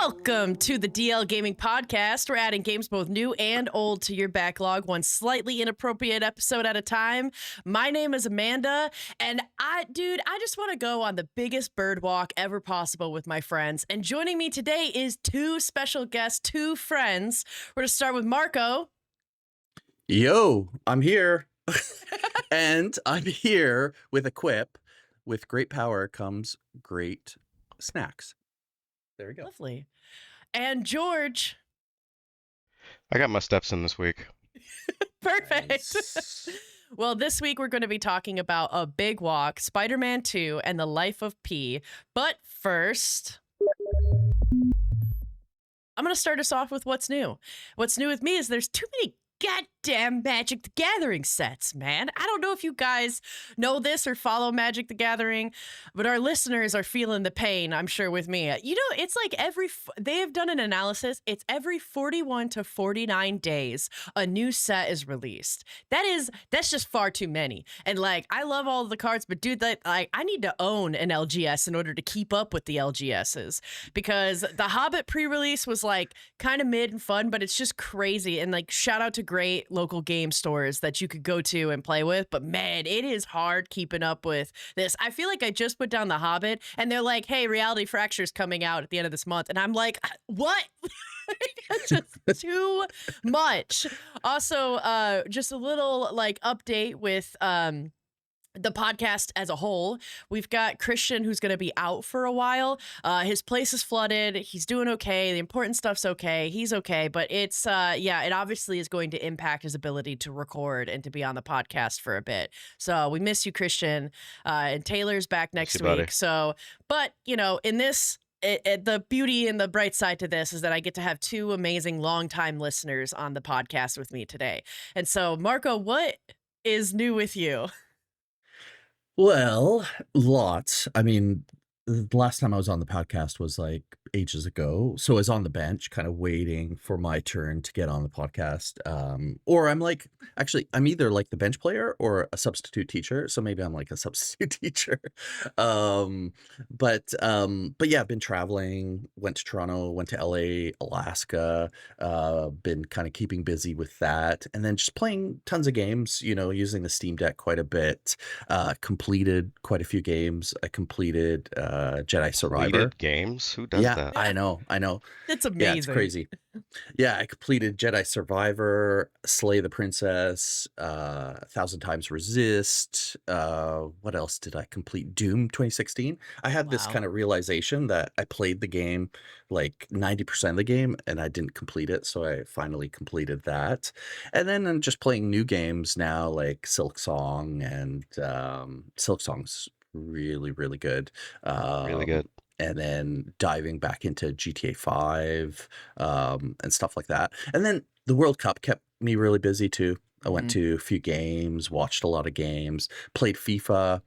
Welcome to the DL Gaming Podcast. We're adding games both new and old to your backlog, one slightly inappropriate episode at a time. My name is Amanda, and I just want to go on the biggest bird walk ever possible with my friends. And joining me today is two special guests, two friends. We're going to start with Marco. Yo, I'm here. And I'm here with a quip. With great power comes great snacks. There we go. Lovely. And George. I got my steps in this week. Perfect. Nice. Well, this week we're going to be talking about A Big Walk, Spider-Man 2, and the Life of P. But first, I'm going to start us off with what's new. What's new with me is there's too many goddamn Magic the Gathering sets, man. I don't know if you guys know this or follow Magic the Gathering, but our listeners are feeling the pain, I'm sure, with me. You know, it's like they have done an analysis. It's every 41 to 49 days a new set is released. That's just far too many. And like, I love all of the cards, but dude, I need to own an LGS in order to keep up with the LGSs, because the Hobbit pre-release was like kind of mid and fun, but it's just crazy. And like, shout out to great local game stores that you could go to and play with, but man, it is hard keeping up with this. I feel like I just put down the Hobbit and they're like, hey, Reality Fracture's coming out at the end of this month, and I'm like, what? It's just too much. Also, just a little like update with the podcast as a whole. We've got Christian, who's going to be out for a while. His place is flooded. He's doing okay. The important stuff's okay. He's okay. But it's, it obviously is going to impact his ability to record and to be on the podcast for a bit. So we miss you, Christian. And Taylor's back next week. Buddy. So, but, you know, in this, the beauty and the bright side to this is that I get to have two amazing longtime listeners on the podcast with me today. And so, Marco, what is new with you? Well, lots. I mean, the last time I was on the podcast was like ages ago. So I was on the bench kind of waiting for my turn to get on the podcast. Or I'm like, actually, I'm either like the bench player or a substitute teacher. So maybe I'm like a substitute teacher. But yeah, I've been traveling, went to Toronto, went to LA, Alaska, been kind of keeping busy with that. And then just playing tons of games, you know, using the Steam Deck quite a bit, completed quite a few games. I completed Jedi Survivor. Completed games? Who does that? I know. It's amazing. Yeah, it's crazy. Yeah, I completed Jedi Survivor, Slay the Princess, 1,000 Times Resist. What else did I complete? Doom 2016. I had this kind of realization that I played the game like 90% of the game and I didn't complete it, so I finally completed that. And then I'm just playing new games now, like Silk Song, and Silk Song's really, really good. Really good. And then diving back into GTA 5 and stuff like that. And then the World Cup kept me really busy too. I went to a few games, watched a lot of games, played FIFA,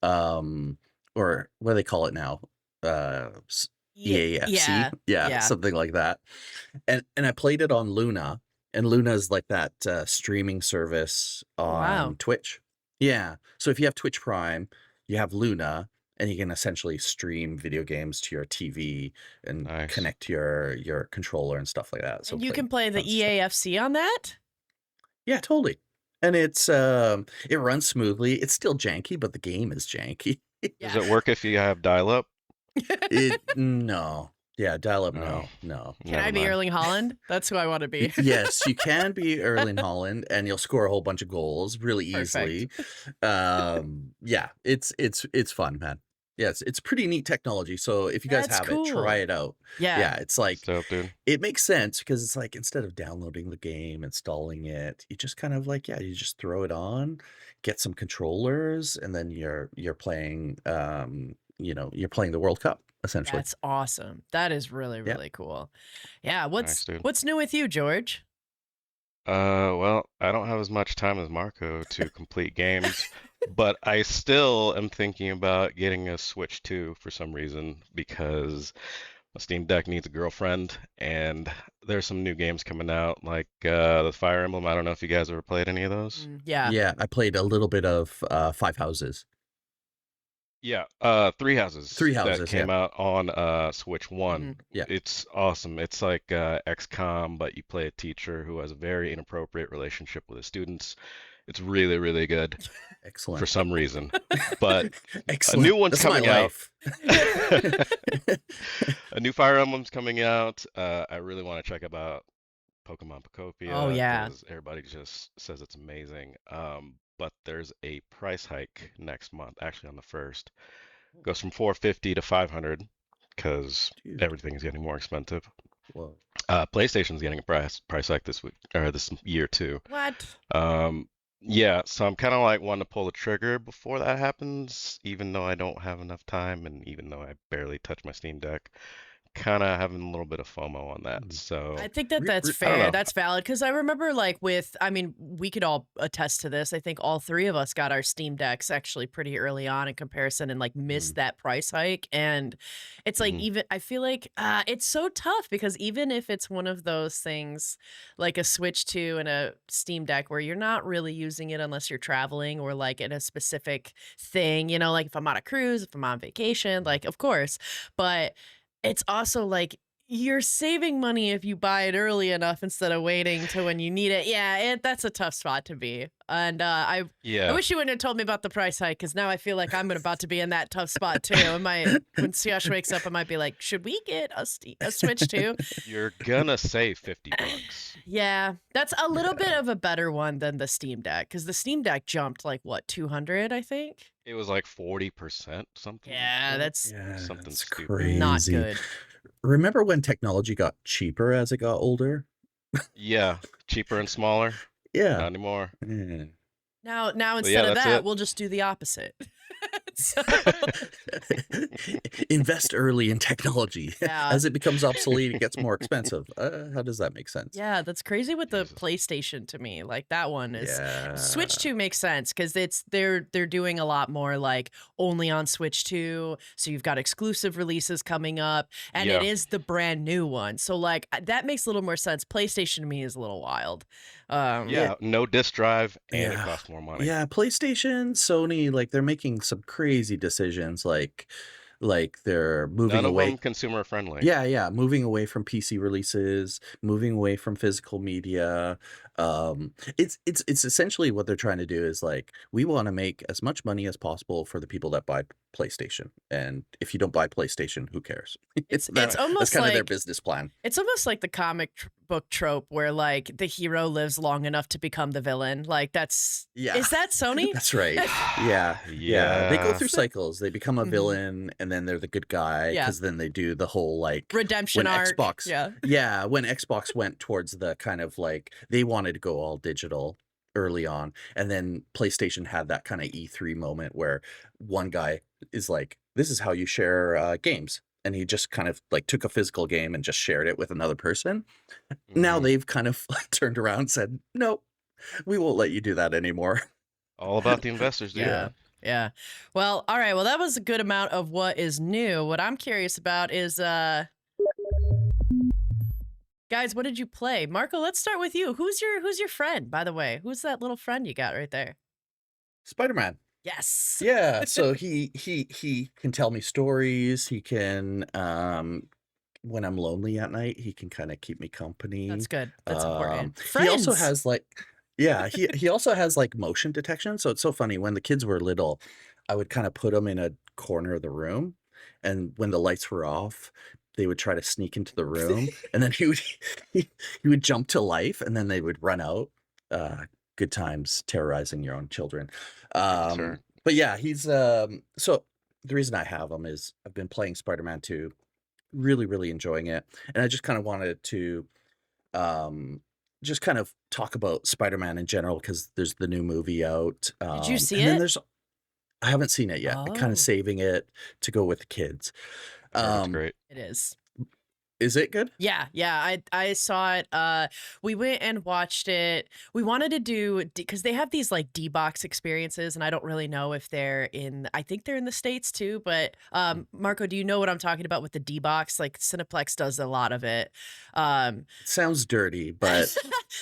or what do they call it now? EAFC. Yeah, something like that. And I played it on Luna, and Luna is like that streaming service on Twitch. Yeah. So if you have Twitch Prime, you have Luna, and you can essentially stream video games to your TV and connect to your controller and stuff like that. So and you can play the EAFC on that? Yeah, totally. And it's it runs smoothly. It's still janky, but the game is janky. Does it work if you have dial-up? No. Yeah, dial-up, no. Can I be Erling Haaland? That's who I want to be. Yes, you can be Erling Haaland, and you'll score a whole bunch of goals really easily. Yeah, it's fun, man. Yeah, it's pretty neat technology. So if you guys have it, try it out. Yeah, it's like, dope, dude. It makes sense because it's like, instead of downloading the game, installing it, you just kind of like, you just throw it on, get some controllers, and then you're playing, you're playing the World Cup. Essentially. That's awesome. That is really, really cool. Yeah. What's new with you, George? Well, I don't have as much time as Marco to complete games, but I still am thinking about getting a Switch 2 for some reason, because my Steam Deck needs a girlfriend, and there's some new games coming out, like the Fire Emblem. I don't know if you guys ever played any of those. Yeah. Yeah, I played a little bit of Five Houses. Yeah, Three Houses Three that Houses, yeah. came out on Switch One. Yeah. It's awesome. It's like XCOM, but you play a teacher who has a very inappropriate relationship with his students. It's really, really good for Excellent. some reason. But a Excellent. new one's That's my coming out. life. A new Fire Emblem's coming out. I really want to check about Pokemon Oh Pocopia yeah. because everybody just says it's amazing. But there's a price hike next month, actually on the 1st. Goes from 450 to 500 because Dude. everything is getting more expensive. Whoa. PlayStation's getting a price hike this week or this year too. What? Yeah, so I'm kind of like wanting to pull the trigger before that happens, even though I don't have enough time and even though I barely touch my Steam Deck. Kind of having a little bit of FOMO on that. So I think that that's I don't fair. know. That's valid because I remember I mean, we could all attest to this. I think all three of us got our Steam Decks actually pretty early on in comparison and like missed that price hike. And it's like even I feel like it's so tough because even if it's one of those things like a Switch 2 and a Steam Deck where you're not really using it unless you're traveling or like in a specific thing, you know, like if I'm on a cruise, if I'm on vacation, like of course, but it's also like you're saving money if you buy it early enough instead of waiting to when you need it. Yeah, that's a tough spot to be. And I wish you wouldn't have told me about the price hike because now I feel like I'm about to be in that tough spot too. When Siosh wakes up, I might be like, should we get a Switch 2? You're gonna save $50. Yeah, that's a little bit of a better one than the Steam Deck because the Steam Deck jumped like what 200, I think. It was like 40%, something. Yeah, like that's something that's stupid. crazy. not good. Remember when technology got cheaper as it got older? Yeah, cheaper and smaller. Yeah. Not anymore. Yeah. Now instead of that's that, it. we'll just do the opposite. So, Invest early in technology. Yeah. As it becomes obsolete, it gets more expensive. How does that make sense? yeah, that's crazy with the Jesus. PlayStation to me. Like that one is Yeah. Switch 2 makes sense because they're doing a lot more like only on Switch 2. So you've got exclusive releases coming up, and it Yeah. is the brand new one. So like that makes a little more sense. PlayStation to me is a little wild. Yeah, no disk drive, and it Yeah. costs more money. Yeah, PlayStation, Sony, like they're making some crazy decisions, like they're moving None of away. them consumer friendly. Yeah, moving away from PC releases, moving away from physical media. It's essentially what they're trying to do is like we want to make as much money as possible for the people that buy PlayStation, and if you don't buy PlayStation, who cares? It's That's almost kind of their like business plan. it's almost like the comic book trope where like the hero lives long enough to become the villain. Like that's Yeah. Is that Sony? That's right. Yeah. They go Yeah. through cycles. They become a Mhm. villain, and then they're the good guy Yeah. because then they do the whole like Redemption when arc. Xbox. Yeah. Yeah, when Xbox went towards the kind of like they wanted to go all digital early on, and then PlayStation had that kind of E3 moment where one guy is like, "This is how you share games." And he just kind of like took a physical game and just shared it with another person. Now Mhm. they've kind of turned around and said, "No, we won't let you do that anymore." All about the investors, dude. Yeah. Yeah. Well, all right. Well, that was a good amount of what is new. What I'm curious about is guys, what did you play? Marco, let's start with you. Who's your friend, by the way? Who's that little friend you got right there? Spider-Man. Yes. Yeah, so he can tell me stories. He can when I'm lonely at night, he can kind of keep me company. That's good. That's important. He also Friends. has like he also has like motion detection. So it's so funny when the kids were little, I would kind of put them in a corner of the room, and when the lights were off, they would try to sneak into the room, and then he would jump to life, and then they would run out. Good times terrorizing your own children. Sure. But yeah, he's so the reason I have him is I've been playing Spider-Man 2, really, really enjoying it. And I just kind of wanted to just kind of talk about Spider-Man in general because there's the new movie out. Did you see and then it? I haven't seen it yet. I'm kind Oh. of saving it to go with the kids. I heard it's Um, great. It is. Is it good? Yeah, I saw it. We went and watched it. We wanted to do because they have these like D-box experiences, and I don't really know if they're in. I think they're in the States too. But Marco, do you know what I'm talking about with the D-box? Like Cineplex does a lot of it. Um, It sounds dirty, but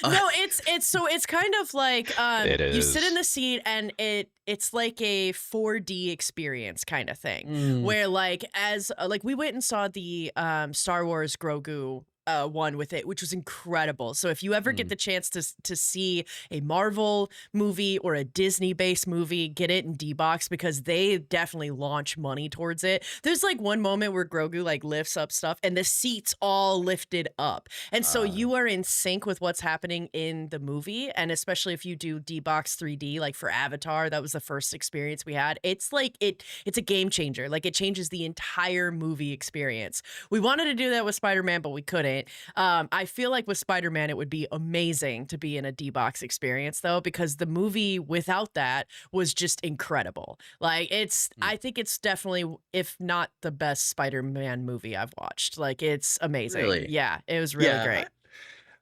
no, it's kind of like It you sit in is. the seat and it's like a 4D experience kind of thing mm, where like as like we went and saw the Star Wars Grogu one with it, which was incredible. So if you ever get mm, the chance to see a Marvel movie or a Disney based movie, get it in D-box because they definitely launch money towards it. There's like one moment where Grogu like lifts up stuff and the seats all lifted up. And so uh, you are in sync with what's happening in the movie. And especially if you do D-box 3D, like for Avatar, that was the first experience we had. It's like it's a game changer. Like it changes the entire movie experience. We wanted to do that with Spider-Man, but we couldn't. I feel like with Spider-Man, it would be amazing to be in a D-box experience though, because the movie without that was just incredible. Like mm. I think it's definitely, if not the best Spider-Man movie I've watched. Like it's amazing. Really? Yeah, it was really Yeah, great.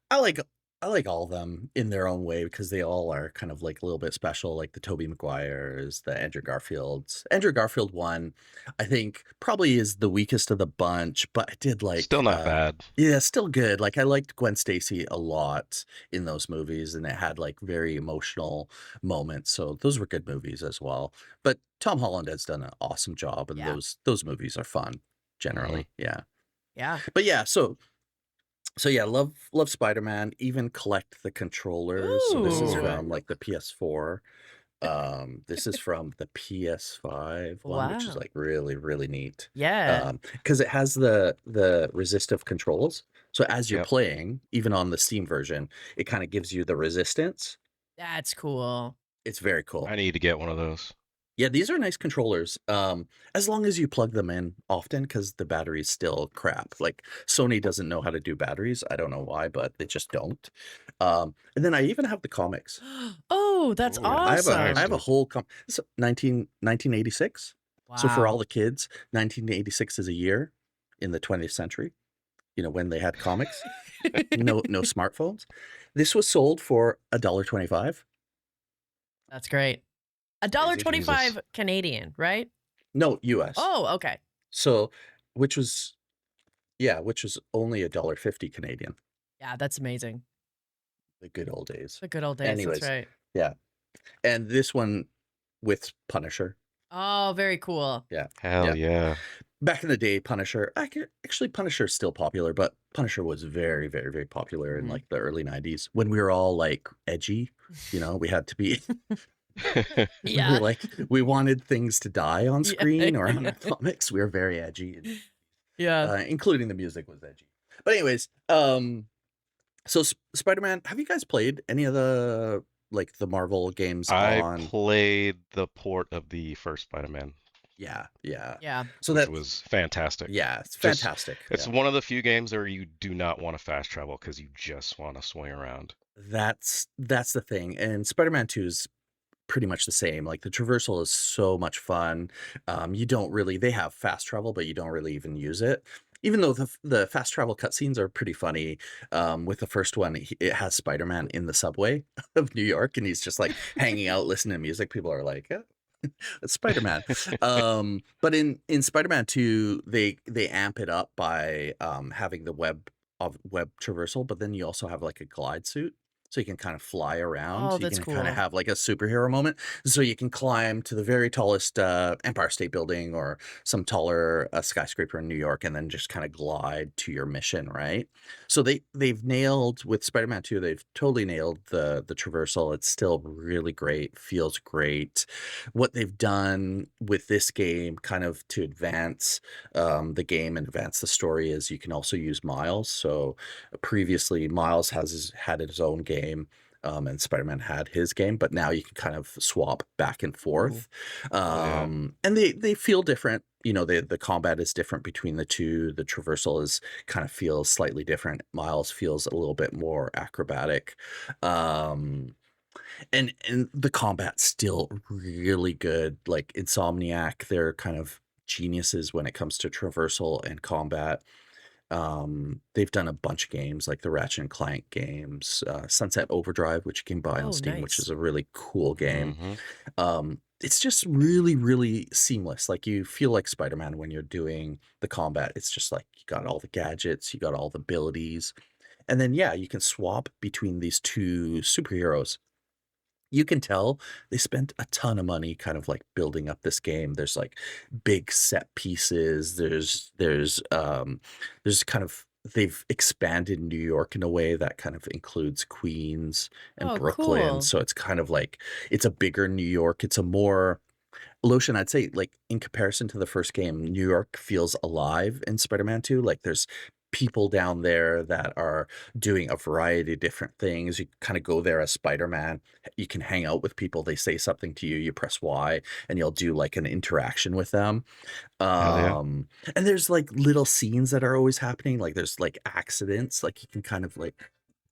I like I like all of them in their own way because they all are kind of like a little bit special, like the Tobey Maguires, the Andrew Garfields. Andrew Garfield one, I think probably is the weakest of the bunch, but I did Still like not bad. yeah, still good. Like I liked Gwen Stacy a lot in those movies and it had like very emotional moments. So those were good movies as well. But Tom Holland has done an awesome job and Yeah. those movies are fun Hmm. generally. Yeah. Yeah. But yeah, so yeah, love Spider-Man, even collect the controllers. So this is Ooh. Ooh. from like the PS4. This is from the PS5 one, which is Wow. like really, really neat. Yeah. Because it has the resistive controls. So as you're Yep. playing, even on the Steam version, it kind of gives you the resistance. That's cool. It's very cool. I need to get one of those. Yeah, these are nice controllers. As long as you plug them in often, because the battery's still crap. Like Sony doesn't know how to do batteries. I don't know why, but they just don't. And then I even have the comics. Oh, that's Ooh, Yeah, I have awesome. a whole 1986. So for all Wow. the kids, 1986 is a year in the 20th century. You know when they had comics, no smartphones. This was sold for $1.25. That's great. A dollar Crazy. Jesus. 25 Canadian, right? No, US. Oh, okay. So which was only $1.50 Canadian. Yeah, that's amazing. The good old days. The good old days. Anyways, That's right. yeah. And this one with Punisher. Oh, very cool. Yeah. Hell yeah. Back in the day, Punisher, actually Punisher's still popular, but Punisher was very, very, very popular in Mhm. like the early 90s when we were all like edgy, we had to be we Yeah. were like we wanted things to die on Yeah. screen or on our comics. We were very edgy, and, Yeah. including the music was edgy. But anyways, so Spider-Man, have you guys played any of the like the Marvel games I on? played the port of the first Spider-Man, Yeah, yeah. Yeah. So which that was fantastic. yeah, it's Just fantastic. It's Yeah. one of the few games where you do not want to fast travel because you just want to swing around. That's the thing. And Spider-Man 2 is pretty much the same. Like the traversal is so much fun. You don't really they have fast travel, but you don't really even use it. Even though the fast travel cutscenes are pretty funny. With the first one, it has Spider-Man in the subway of New York, and he's just like hanging out, listening to music. People are like, it's Spider-Man. But in Spider-Man 2, they amp it up by having the web traversal, but then you also have like a glide suit. So you can kind of fly around. Oh, You that's can kind of cool. have like a superhero moment. So you can climb to the very tallest Empire State Building or some taller skyscraper in New York, and then just kind of glide to your mission, right? So they've nailed with Spider-Man 2, they've totally nailed the traversal. It's still really great, feels great. What they've done with this game, kind of to advance the game and advance the story, is you can also use Miles. So previously, Miles had his own game. And Spider-Man had his game, but now you can kind of swap back and Ooh. forth. Oh yeah. And they feel different. The combat is different between the two. The traversal is kind of feels slightly different. Miles feels a little bit more acrobatic. Um, and the combat's still really good. Like Insomniac, they're kind of geniuses when it comes to traversal and combat. They've done a bunch of games like the Ratchet and Clank games, Sunset Overdrive, which you can buy on Oh, Steam, which nice. is a really cool game. Mm-hmm. It's just really, really seamless. Like you feel like Spider-Man when you're doing the combat. It's just like you got all the gadgets, you got all the abilities. And then, yeah, you can swap between these two superheroes. You can tell they spent a ton of money kind of like building up this game. There's like big set pieces. There's kind of they've expanded New York in a way that kind of includes Queens and Oh, Brooklyn. cool. So it's kind of like it's a bigger New York. It's a more Lotion, I'd say, like, in comparison to the first game, New York feels alive in Spider-Man 2. Like, there's people down there that are doing a variety of different things. You kind of go there as Spider-Man. You can hang out with people. They say something to you. You press Y, and you'll do like an interaction with them. Hell yeah. And there's like little scenes that are always happening. Like, there's like accidents. Like, you can kind of like,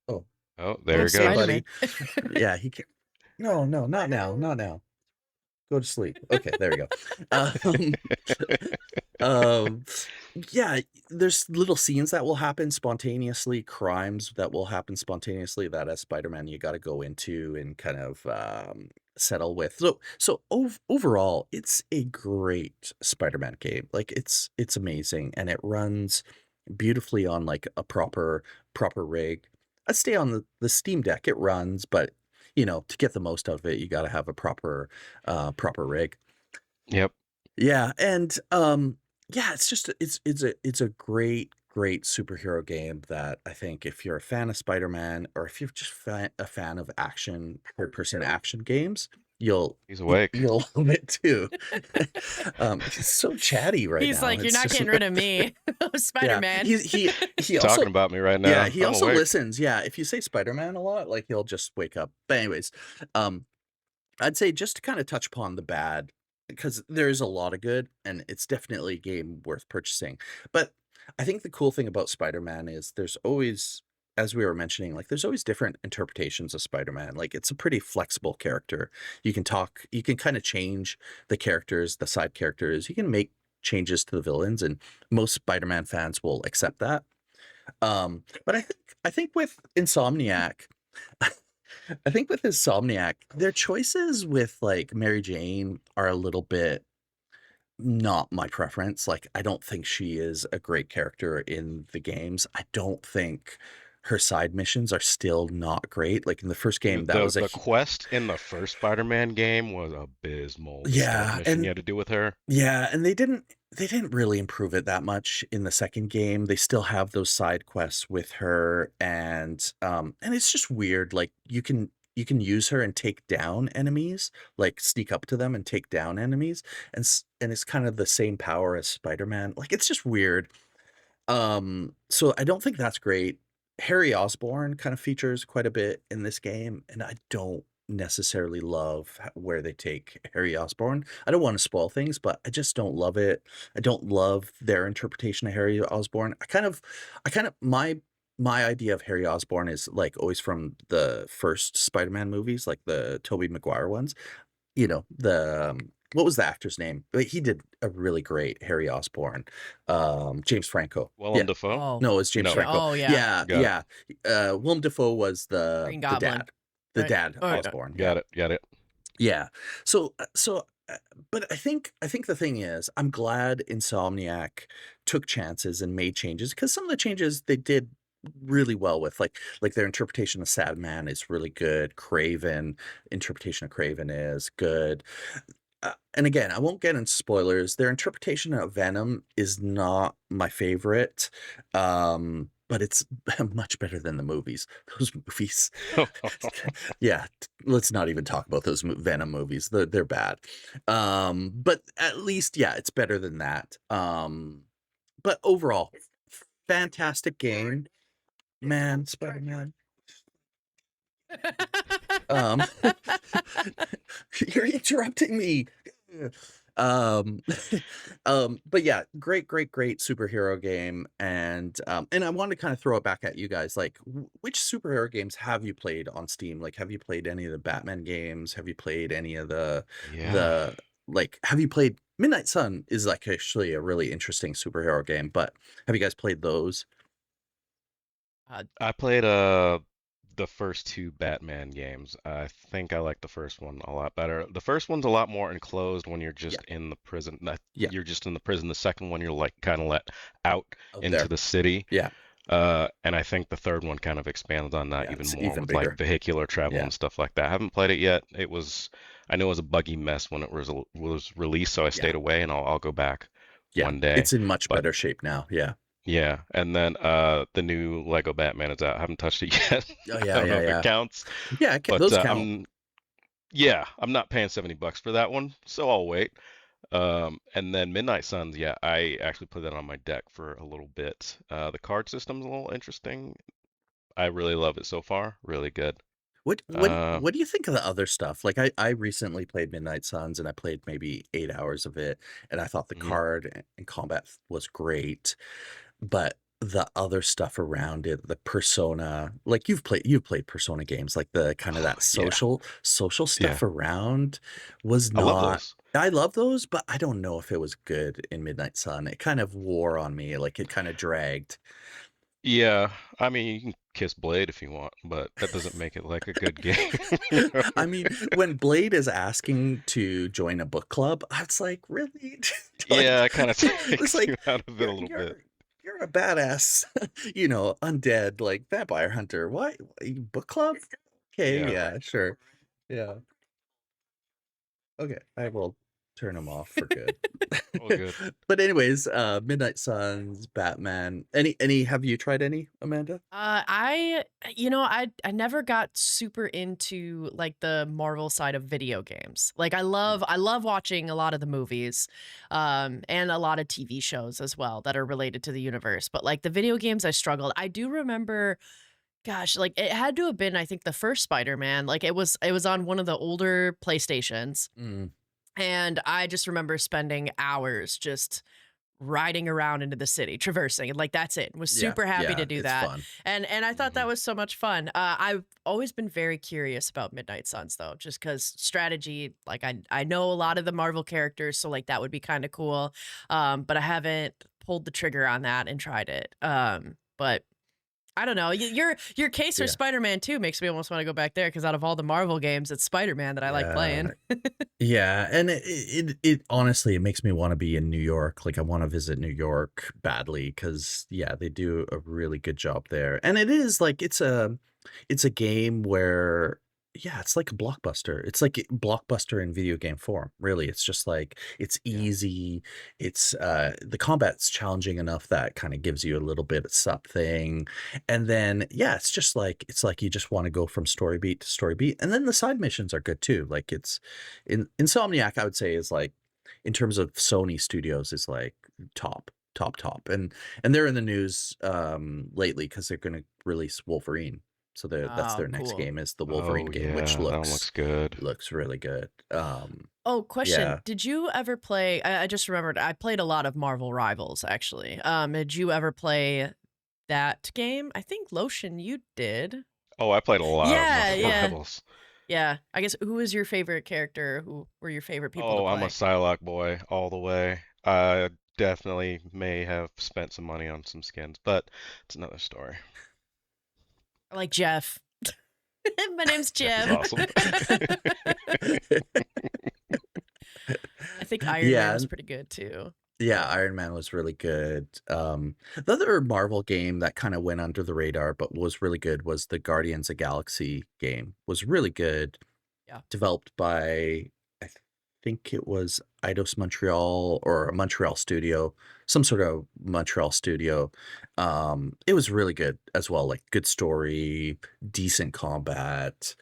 oh, Oh, there Oh, you hey, go. Spider-Man. buddy. Yeah, he can. No, no, not now, not now. Go to sleep. Okay, there we go. Um, um, yeah, there's little scenes that will happen spontaneously, crimes that will happen spontaneously that as Spider-Man you got to go into and kind of settle with. So overall, it's a great Spider-Man game. Like it's amazing and it runs beautifully on like a proper rig. I'd stay on the Steam Deck. It runs, but to get the most out of it, you got to have a proper rig. Yep. Yeah, and yeah, it's just it's a great superhero game that I think if you're a fan of Spider-Man or if you're just a fan of action third-person action games, you'll He's awake. you'll love it too. He's so chatty right He's now. like, you're It's not just getting rid of me. yeah. Spider-Man. He Talking also about me right now. yeah, he I'm also awake. listens. Yeah, if you say Spider-Man a lot, like he'll just wake up. But anyways, um I'd say just to kind of touch upon the bad, because there is a lot of good, and it's definitely a game worth purchasing. But I think the cool thing about Spider-Man is there's always, as we were mentioning, like there's always different interpretations of Spider-Man. Like it's a pretty flexible character. You can kind of change the characters, the side characters. You can make changes to the villains, and most Spider-Man fans will accept that. But I think with Insomniac, I think with Insomniac, their choices with like Mary Jane are a little bit not my preference. Like, I don't think she is a great character in the games. I don't think her side missions are still not great. Like in the first game, that The was the quest in the first Spider-Man game was abysmal. The stealth yeah, mission you had to do with her. and they didn't really improve it that much in the second game. They still have those side quests with her and it's just weird. Like you can use her and take down enemies, like sneak up to them and take down enemies and it's kind of the same power as Spider-Man. Like it's just weird. So I don't think that's great. Harry Osborn kind of features quite a bit in this game, and I don't necessarily love where they take Harry Osborn. I don't want to spoil things, but I just don't love it. I don't love their interpretation of Harry Osborn. I kind of my idea of Harry Osborn is like always from the first Spider-Man movies, like the Tobey Maguire ones. What was the actor's name? But he did a really great Harry Osborn. James Franco. Yeah. Willem Dafoe? Oh, No, it's James No. Franco. oh yeah. Yeah, Got it. yeah. Willem Dafoe was Green the Goblin. dad. The Right. dad Oh, yeah. Osborn. Got it. Got it. Yeah. But I think the thing is, I'm glad Insomniac took chances and made changes because some of the changes they did really well with, like their interpretation of Sadman is really good. Craven interpretation of Craven is good. And again, I won't get into spoilers. Their interpretation of Venom is not my favorite, but it's much better than the movies. Those movies, yeah. Let's not even talk about those Venom movies. They're bad. But at least, yeah, it's better than that. But overall, fantastic game, man. Spider-Man. Um, you're interrupting me. Um, but yeah, great superhero game, and I want to kind of throw it back at you guys. Like, which superhero games have you played on Steam? Like, have you played any of the Batman games? Have you played any of Yeah. the like, have you played Midnight Sun is like actually a really interesting superhero game, but have you guys played those? Uh, I played the first two Batman games. I think I like the first one a lot better. The first one's a lot more enclosed when you're Yeah. just in the prison. Yeah. You're just in the prison. The second one you're like kind of let out Out into there. the city. Yeah. And I think the third one kind of expands on that Yeah. even It's more even with like bigger. vehicular travel Yeah. and stuff like that. I haven't played it yet. I know it was a buggy mess when it was released, so I Yeah. stayed away, and I'll go back Yeah. one day. It's in much But better shape now. Yeah. yeah, and then the new Lego Batman is out. I haven't touched it yet. Oh, I yeah. don't know Yeah. if it Yeah. counts, Yeah. but Those count. I'm not paying $70 for that one, so I'll wait. And then Midnight Suns, yeah, I actually put that on my deck for a little bit. The card system's a little interesting. I really love it so far. Really good. What do you think of the other stuff? Like I recently played Midnight Suns and I played maybe 8 hours of it, and I thought the Mhm. card and combat was great, but the other stuff around it, the Persona, like you've played Persona games, like the kind of that Yeah, social yeah. stuff around was I love not. those. I love those, but I don't know if it was good in Midnight Sun. It kind of wore on me, like it kind of dragged. Yeah, I mean, you can kiss Blade if you want, but that doesn't make it like a good game. I mean, when Blade is asking to join a book club, I was like, really? Yeah, Like, it kind of it's takes you like out of it a you're little bit. you're you're a badass, undead like vampire hunter. Why book club? Okay, Yeah. yeah, sure, yeah, okay. I will turn them off for good. All good. But anyways, Midnight Suns, Batman. Any? Have you tried any, Amanda? I I never got super into like the Marvel side of video games. Like Mm. I love watching a lot of the movies, and a lot of TV shows as well that are related to the universe. But like the video games, I struggled. I do remember, gosh, like it had to have been, I think, the first Spider-Man. Like it was on one of the older PlayStations, Mm, and I just remember spending hours just riding around into the city, traversing, and like that's it. Was yeah, super happy to yeah, do it's that. fun. And I thought Hmm. that was so much fun. I've always been very curious about Midnight Suns though, just cuz strategy, like I know a lot of the Marvel characters, so like that would be kind of cool. But I haven't pulled the trigger on that and tried it. But I don't know. Your case for Yeah. Spider-Man 2 makes me almost want to go back there because out of all the Marvel games, it's Spider-Man that I like Yeah. playing. Yeah, and it honestly, it makes me wanna be in New York, like, I wanna visit New York badly because yeah, they do a really good job there, and it is, like, it's a game where yeah, it's like a blockbuster. It's like a blockbuster in video game form, really. It's just, like, it's Yeah. easy, the combat's challenging enough that kinda gives you a little bit of something, and then, yeah, it's like you just wanna go from story beat to story beat, and then the side missions are good too, like, it's Insomniac, I would say, is like in terms of Sony Studios, is like top, and they're in the news lately because they're going to release Wolverine. So that's Oh, their next cool. game is the Wolverine Oh game, which yeah, that one looks good. looks really good. Oh, question. Yeah. Did you ever play I just remembered I played a lot of Marvel Rivals actually. Did you ever play that game? I think Lotion you did. Oh, I played a lot of Yeah, Marvel yeah. Rebels. Yeah. I guess who was your favorite character? Who were your favorite people to Oh, I'm a play? Psylocke boy all the way. I definitely may have spent some money on some skins, but it's another story. I like Jeff. My name's Jeff is Jeff. awesome. I think Iron Man Yeah, was pretty good too. yeah, Iron Man was really good. The other Marvel game that kind of went under the radar but was really good was the Guardians of Galaxy game. Was really good. Yeah. Developed by I think it was Eidos Montreal or a Montreal studio, some sort of Montreal studio. It was really good as well, like good story, decent combat.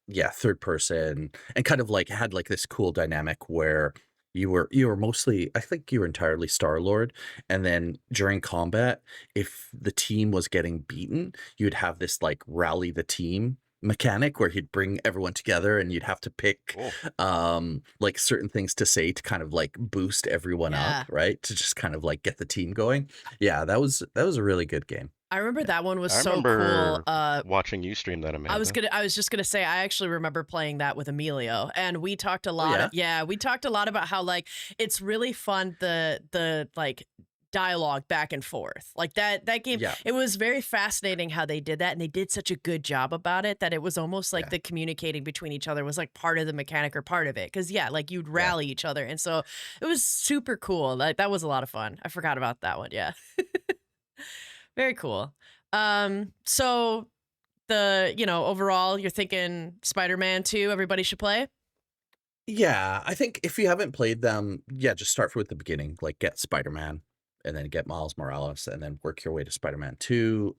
Yeah, third person, and kind of like had like this cool dynamic where you were mostly, I think you were entirely Star-Lord, and then during combat, if the team was getting beaten, you'd have this like rally the team mechanic where he'd bring everyone together and you'd have to pick Cool. like certain things to say to kind of like boost everyone up, Yeah. right? To just kind of like get the team going. Yeah, that was a really good game. I remember that one was I so cool. remember watching you stream that, Amanda. I was just gonna say, I actually remember playing that with Emilio, and we talked a Oh lot. yeah, We talked a lot about how like it's really fun the like dialogue back and forth like that game. yeah, It was very fascinating how they did that, and they did such a good job about it that it was almost like yeah, the communicating between each other was like part of the mechanic or part of it. Because yeah, like you'd yeah. rally each other, and so it was super cool. Like that was a lot of fun. I forgot about that one. Yeah, very cool. So overall, you're thinking Spider-Man 2, everybody should play? Yeah, I think if you haven't played them, yeah, just start with the beginning, like get Spider-Man and then get Miles Morales and then work your way to Spider-Man 2.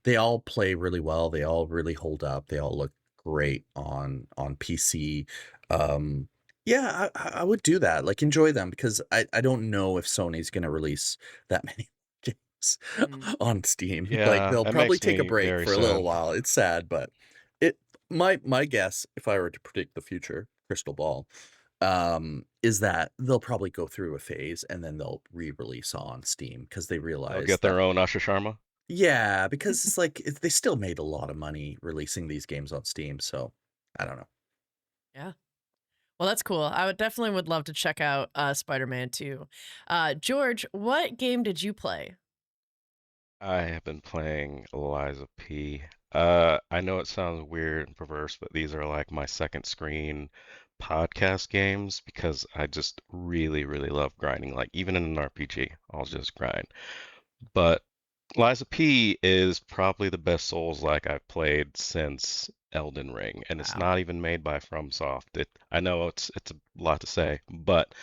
They all play really well. They all really hold up. They all look great on PC. Um, yeah, I would do that. Like enjoy them because I don't know if Sony's gonna release that many games Mm, on Steam. Like Yeah, they'll it probably makes take a me break very for a little sad. while. It's sad, but it my guess, if I were to predict the future, crystal ball, is that they'll probably go through a phase and then they'll re-release on Steam because they They'll realize get that their own Usher Sharma. yeah, because it's like they still made a lot of money releasing these games on Steam, so I don't know. yeah. Well, that's cool. I would love to check out Spider-Man 2. George, what game did you play? I have been playing Eliza P. I know it sounds weird and perverse, but these are like my second screen podcast games because I just really, really love grinding. Like even in an RPG, I'll just grind. But Liza P is probably the best Souls-like I've played since Elden Ring, and it's Wow. not even made by FromSoft. I know it's a lot to say, but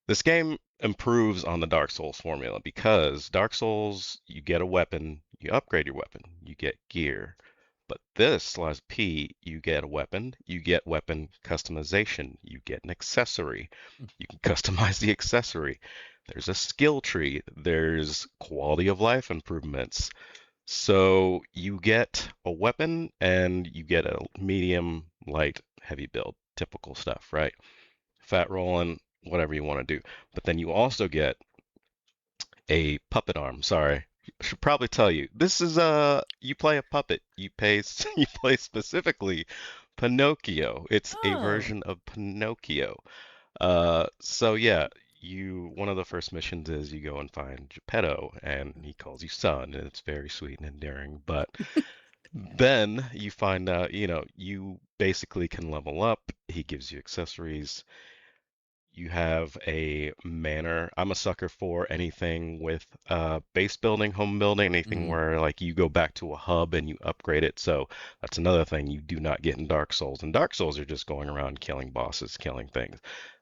this game improves on the Dark Souls formula because Dark Souls, you get a weapon, you upgrade your weapon, you get gear. But this, Lies P, you get a weapon, you get weapon customization, you get an accessory. You can customize the accessory. There's a skill tree, there's quality of life improvements. So you get a weapon and you get a medium, light, heavy build, typical stuff, right? Fat rolling, whatever you want to do. But then you also get a puppet arm. Sorry, I should probably tell you. This is you play a puppet. You pay you play specifically Pinocchio. It's a Oh. version of Pinocchio. So yeah, you one of the first missions is you go and find Geppetto, and he calls you son, and it's very sweet and endearing. But then you find out, you basically can level up. He gives you accessories. You have a manor. I'm a sucker for anything with base building, home building, anything Mhm. where like you go back to a hub and you upgrade it. So that's another thing you do not get in Dark Souls. And Dark Souls are just going around killing bosses, killing things.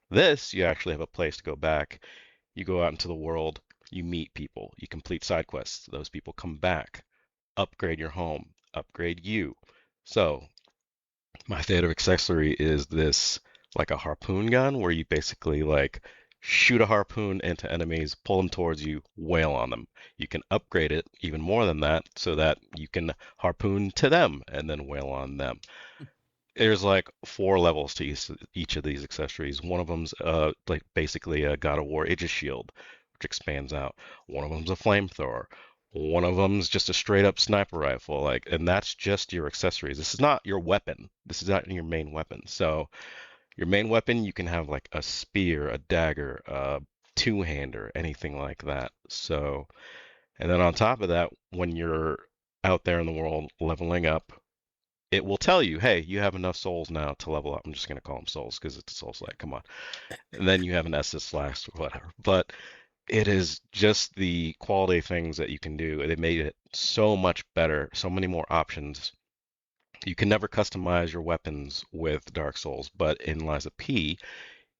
This, you actually have a place to go back. You go out into the world, you meet people, you complete side quests. Those people come back, upgrade your home, upgrade you. So my favorite accessory is this like a harpoon gun where you basically like shoot a harpoon into enemies, pull them towards you, wail on them. You can upgrade it even more than that so that you can harpoon to them and then wail on them. There's like 4 levels to each of these accessories. One of them's like basically a God of War Aegis shield, which expands out. One of them's a flamethrower. One of them's just a straight up sniper rifle, like, and that's just your accessories. This is not your weapon. This is not your main weapon. So your main weapon, you can have like a spear, a dagger, a two-hander, anything like that. So, and then on top of that, when you're out there in the world leveling up, it will tell you, hey, you have enough souls now to level up. I'm just going to call them souls because it's a souls like, come on. And then you have an SS slash or whatever. But it is just the quality things that you can do. They made it so much better, so many more options. You can never customize your weapons with Dark Souls, but in Liza P,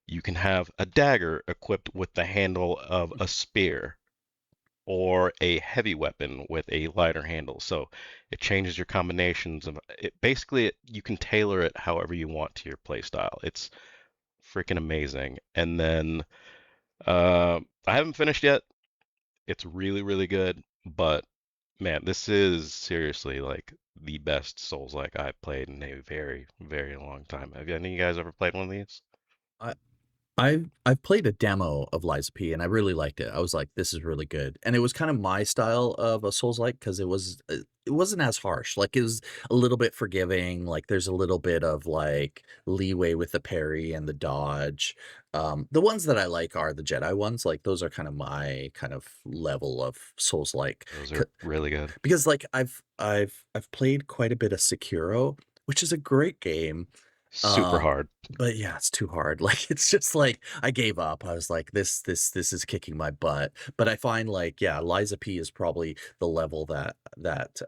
you can have a dagger equipped with the handle of a spear or a heavy weapon with a lighter handle. So it changes your combinations of it. Basically, you can tailor it however you want to your playstyle. It's freaking amazing. And then I haven't finished yet. It's really, really good, but man, this is seriously like the best Souls like I've played in a very, very long time. Have any of you guys ever played one of these? I I've played a demo of Lies of P, and I really liked it. I was like, "This is really good," and it was kind of my style of a Souls-like 'cause it wasn't as harsh. Like, it was a little bit forgiving, like, there's a little bit of, like, leeway with the parry and the dodge. The ones that I like are the Jedi ones, like, those are kind of my kind of level of Souls-like. Those C are really good. Because, like, I've played quite a bit of Sekiro, which is a great game, Super um, hard. but yeah, it's too hard. Like, it's just like I gave up. I was like, this is kicking my butt. But I find like, yeah, Liza P is probably the level that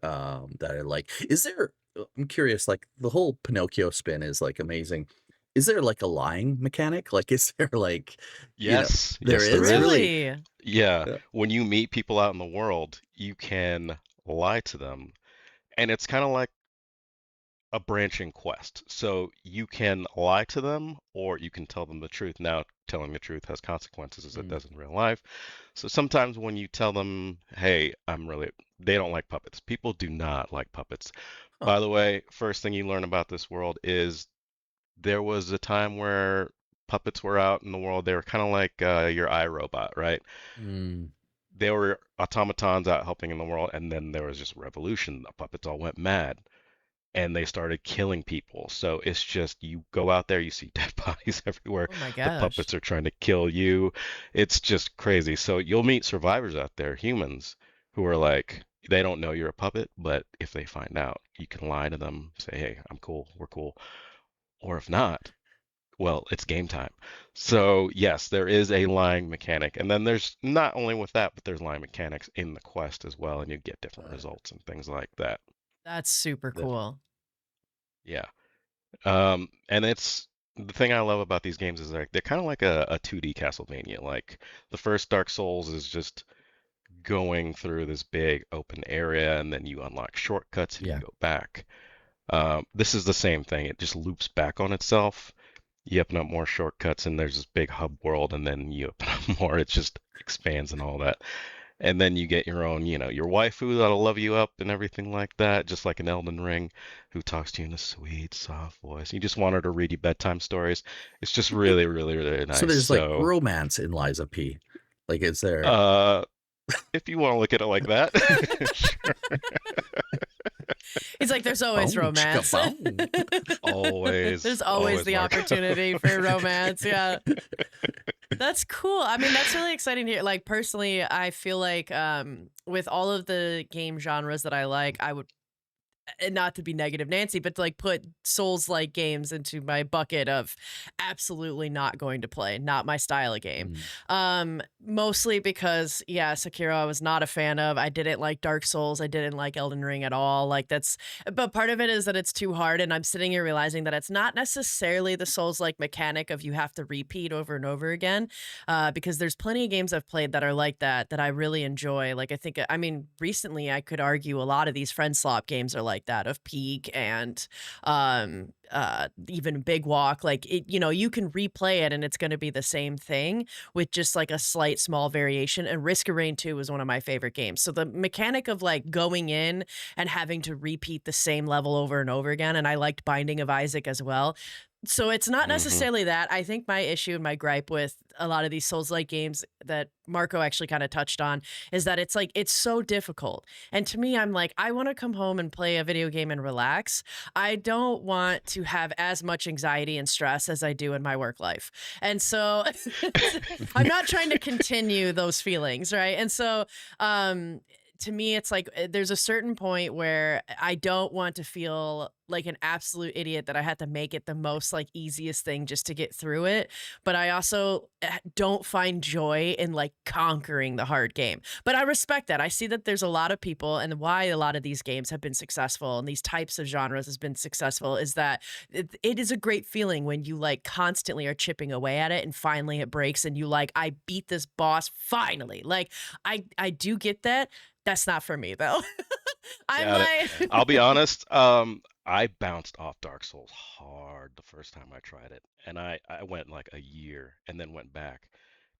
I like. Is there I'm curious, like the whole Pinocchio spin is like amazing. Is there like a lying mechanic? Like, is there like, Yes, there yes, there is is. really? Really? Yeah, Yeah. when you meet people out in the world, you can lie to them, and it's kind of like a branching quest. So you can lie to them, or you can tell them the truth. Now, telling the truth has consequences, as it Mm. does in real life. So sometimes when you tell them, "Hey, they don't like puppets." People do not like puppets. Huh. By the way, first thing you learn about this world is there was a time where puppets were out in the world. They were kind of like your iRobot, right? Mm. They were automatons out helping in the world, and then there was just a revolution. The puppets all went mad, and they started killing people. So it's just you go out there, you see dead bodies everywhere. Oh my The gosh. puppets are trying to kill you. It's just crazy. So you'll meet survivors out there, humans, who are like, they don't know you're a puppet, but if they find out, you can lie to them, say, "Hey, I'm cool, we're cool." Or if not, well, it's game time. So yes, there is a lying mechanic. And then there's not only with that, but there's lying mechanics in the quest as well, and you get different Uh, results and things like that. That's super that cool. Yeah. And it's the thing I love about these games is they're kind of like a 2D Castlevania. Like the first Dark Souls is just going through this big open area, and then you unlock shortcuts and you yeah. go back. This is the same thing. It just loops back on itself. You open up more shortcuts, and there's this big hub world, and then you open up more. It just expands and all that. And then you get your own, your waifu that'll love you up and everything like that, just like an Elden Ring, who talks to you in a sweet, soft voice. You just want her to read you bedtime stories. It's just really, really, really So nice. there's like So, romance in Liza P. Like, is there? uh, if you want to look at it like that, sure. He's like, there's always Boom, chicka romance. boom. Always, There's always always, the Mark. opportunity for romance. Yeah. That's cool. I mean, that's really exciting to hear. Like personally, I feel like with all of the game genres that I like, I would and not to be negative Nancy, but to like put Souls like games into my bucket of absolutely not going to play, not my style of game. Mm. Mostly because yeah, Sekiro I was not a fan of. I didn't like Dark Souls. I didn't like Elden Ring at all. Like that's but part of it is that it's too hard and I'm sitting here realizing that it's not necessarily the Souls like mechanic of you have to repeat over and over again. Because there's plenty of games I've played that are like that I really enjoy. Like I mean, recently I could argue a lot of these friend slop games are like that of Peak and even Big Walk. Like it, you can replay it and it's going to be the same thing with just like a slight small variation. And Risk of Rain 2 is one of my favorite games. So the mechanic of like going in and having to repeat the same level over and over again, and I liked Binding of Isaac as well. So it's not Hmm. necessarily that. I think my issue and my gripe with a lot of these Souls-like games that Marco actually kind of touched on is that it's like it's so difficult. And to me, I'm like, I want to come home and play a video game and relax. I don't want to have as much anxiety and stress as I do in my work life. And so I'm not trying to continue those feelings, right? And so to me, it's like there's a certain point where I don't want to feel like an absolute idiot that I had to make it the most like easiest thing just to get through it. But I also don't find joy in like conquering the hard game. But I respect that. I see that there's a lot of people and why a lot of these games have been successful and these types of genres has been successful is that it is a great feeling when you like constantly are chipping away at it and finally it breaks and you like, I beat this boss finally. Like I do get that. That's not for me though. I'm Got it. like, I'll be honest. I bounced off Dark Souls hard the first time I tried it, and I went like a year and then went back,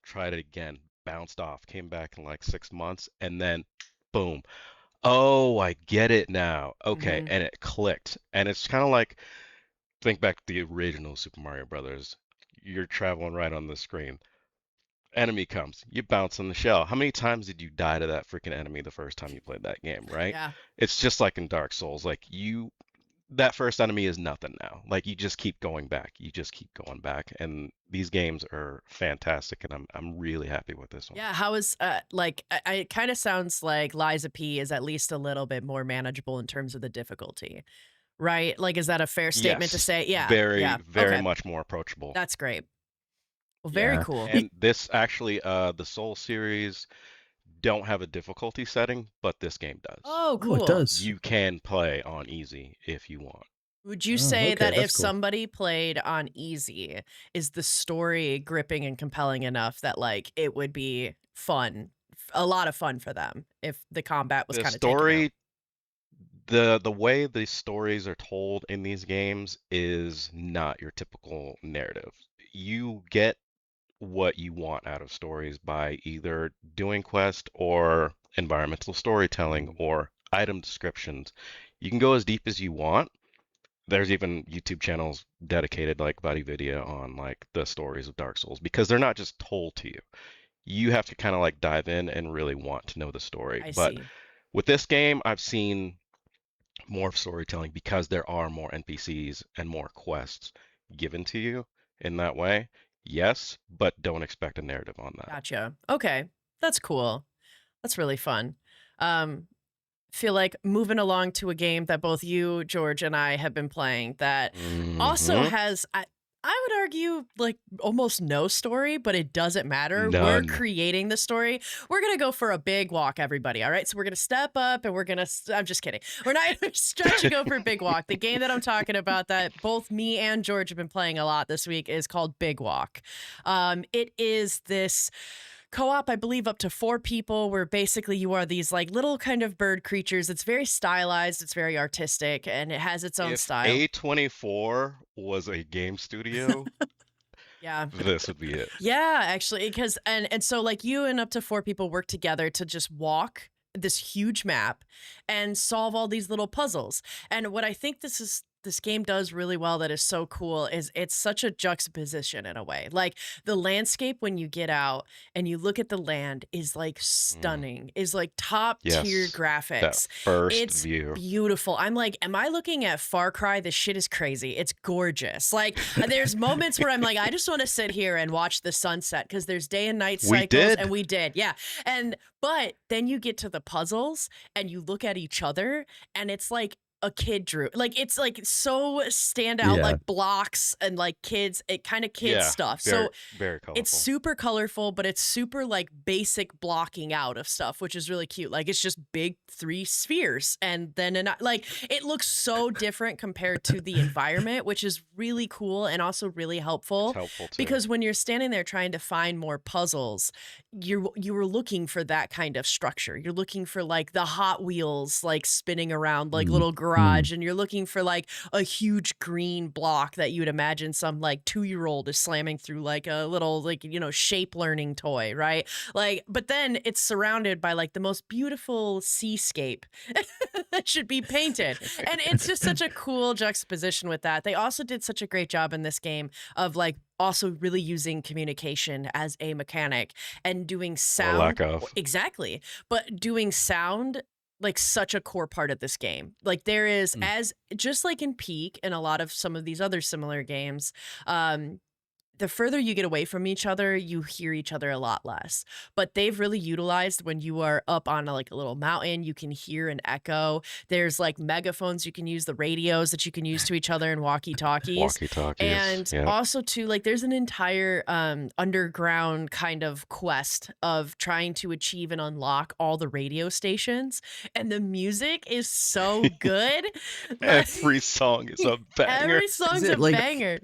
tried it again, bounced off, came back in like 6 months, and then boom. Oh, I get it now. Okay, Mhm. and it clicked. And it's kind of like think back to the original Super Mario Brothers. you're traveling right on the screen. Enemy comes, you bounce on the shell. How many times did you die to that freaking enemy the first time you played that game, right? Yeah. It's just like in Dark Souls. Like that first enemy is nothing now. Like you just keep going back. You just keep going back. And these games are fantastic, and I'm really happy with this one. Yeah, how is like it kind of sounds like Liza P is at least a little bit more manageable in terms of the difficulty, right? Like, is that a fair statement to Yes, say? Yeah, very, yeah. very Okay, much more approachable. that's great. Well, very Yeah. cool. And this actually, the Soul series don't have a difficulty setting, but this game does. Oh, Oh, it cool. does. You can play on easy if you want. Would you Oh, say okay, that if that's cool. somebody played on easy, is the story gripping and compelling enough that like it would be fun, a lot of fun for them if the combat was The kind of taken out? story, the way the stories are told in these games is not your typical narrative. You get what you want out of stories by either doing quest or environmental storytelling or item descriptions. You can go as deep as you want. There's even YouTube channels dedicated like Buddy Video on like the stories of Dark Souls because they're not just told to you. You have to kind of like dive in and really want to know the story. I But see. with this game, I've seen more of storytelling because there are more NPCs and more quests given to you in that way. Yes, but don't expect a narrative on that. Gotcha. Okay, that's cool. That's really fun. Feel like moving along to a game that both you, George, and I have been playing that also Mhm. has, I would argue, like almost no story, but it doesn't matter. We're None. creating the story. We're going to go for a big walk, everybody. All right. So we're going to step up and we're going to, I'm just kidding. We're not going to stretch to go for a big walk. The game that I'm talking about that both me and George have been playing a lot this week is called Big Walk. It is this co-op, I believe, up to 4 people, where basically you are these like little kind of bird creatures. It's very stylized, it's very artistic, and it has its own If style. A24 was a game studio, Yeah. this would be it. Yeah, actually, because and so like you and up to 4 people work together to just walk this huge map and solve all these little puzzles. And what I think this game does really well that is so cool is it's such a juxtaposition in a way. Like the landscape when you get out and you look at the land is like stunning, is like top tier Yes, that graphics. first It's view. beautiful. I'm like, am I looking at Far Cry? This shit is crazy. It's gorgeous. Like there's moments where I'm like, I just want to sit here and watch the sunset because there's day and night We cycles. did. And we did. Yeah. But then you get to the puzzles and you look at each other and it's like a kid drew. Like it's like so stand out, Yeah. like blocks and like kids, it kind of kids Yeah, stuff. very, So very colorful. it's super colorful, but it's super like basic blocking out of stuff, which is really cute. Like it's just big 3 spheres, and then like it looks so different compared to the environment, which is really cool and also really It's helpful. helpful too. Because when you're standing there trying to find more puzzles, you were looking for that kind of structure. You're looking for like the Hot Wheels like spinning around like Mm, little garage, and you're looking for like a huge green block that you would imagine some like 2-year-old is slamming through like a little like shape learning toy, right? Like, but then it's surrounded by like the most beautiful seascape that should be painted, and it's just such a cool juxtaposition with that. They also did such a great job in this game of like also really using communication as a mechanic and doing Or sound. lack of. Exactly. But doing sound like such a core part of this game. Like there is, Mm. as just like in Peak and a lot of some of these other similar games, the further you get away from each other, you hear each other a lot less. But they've really utilized when you are up on like a little mountain, you can hear an echo. There's like megaphones you can use, the radios that you can use to each other, and walkie-talkies. Walkie-talkies. And Yeah. also too, like there's an entire underground kind of quest of trying to achieve and unlock all the radio stations, and the music is so good. Every song is a banger. Every song's Is a it like banger.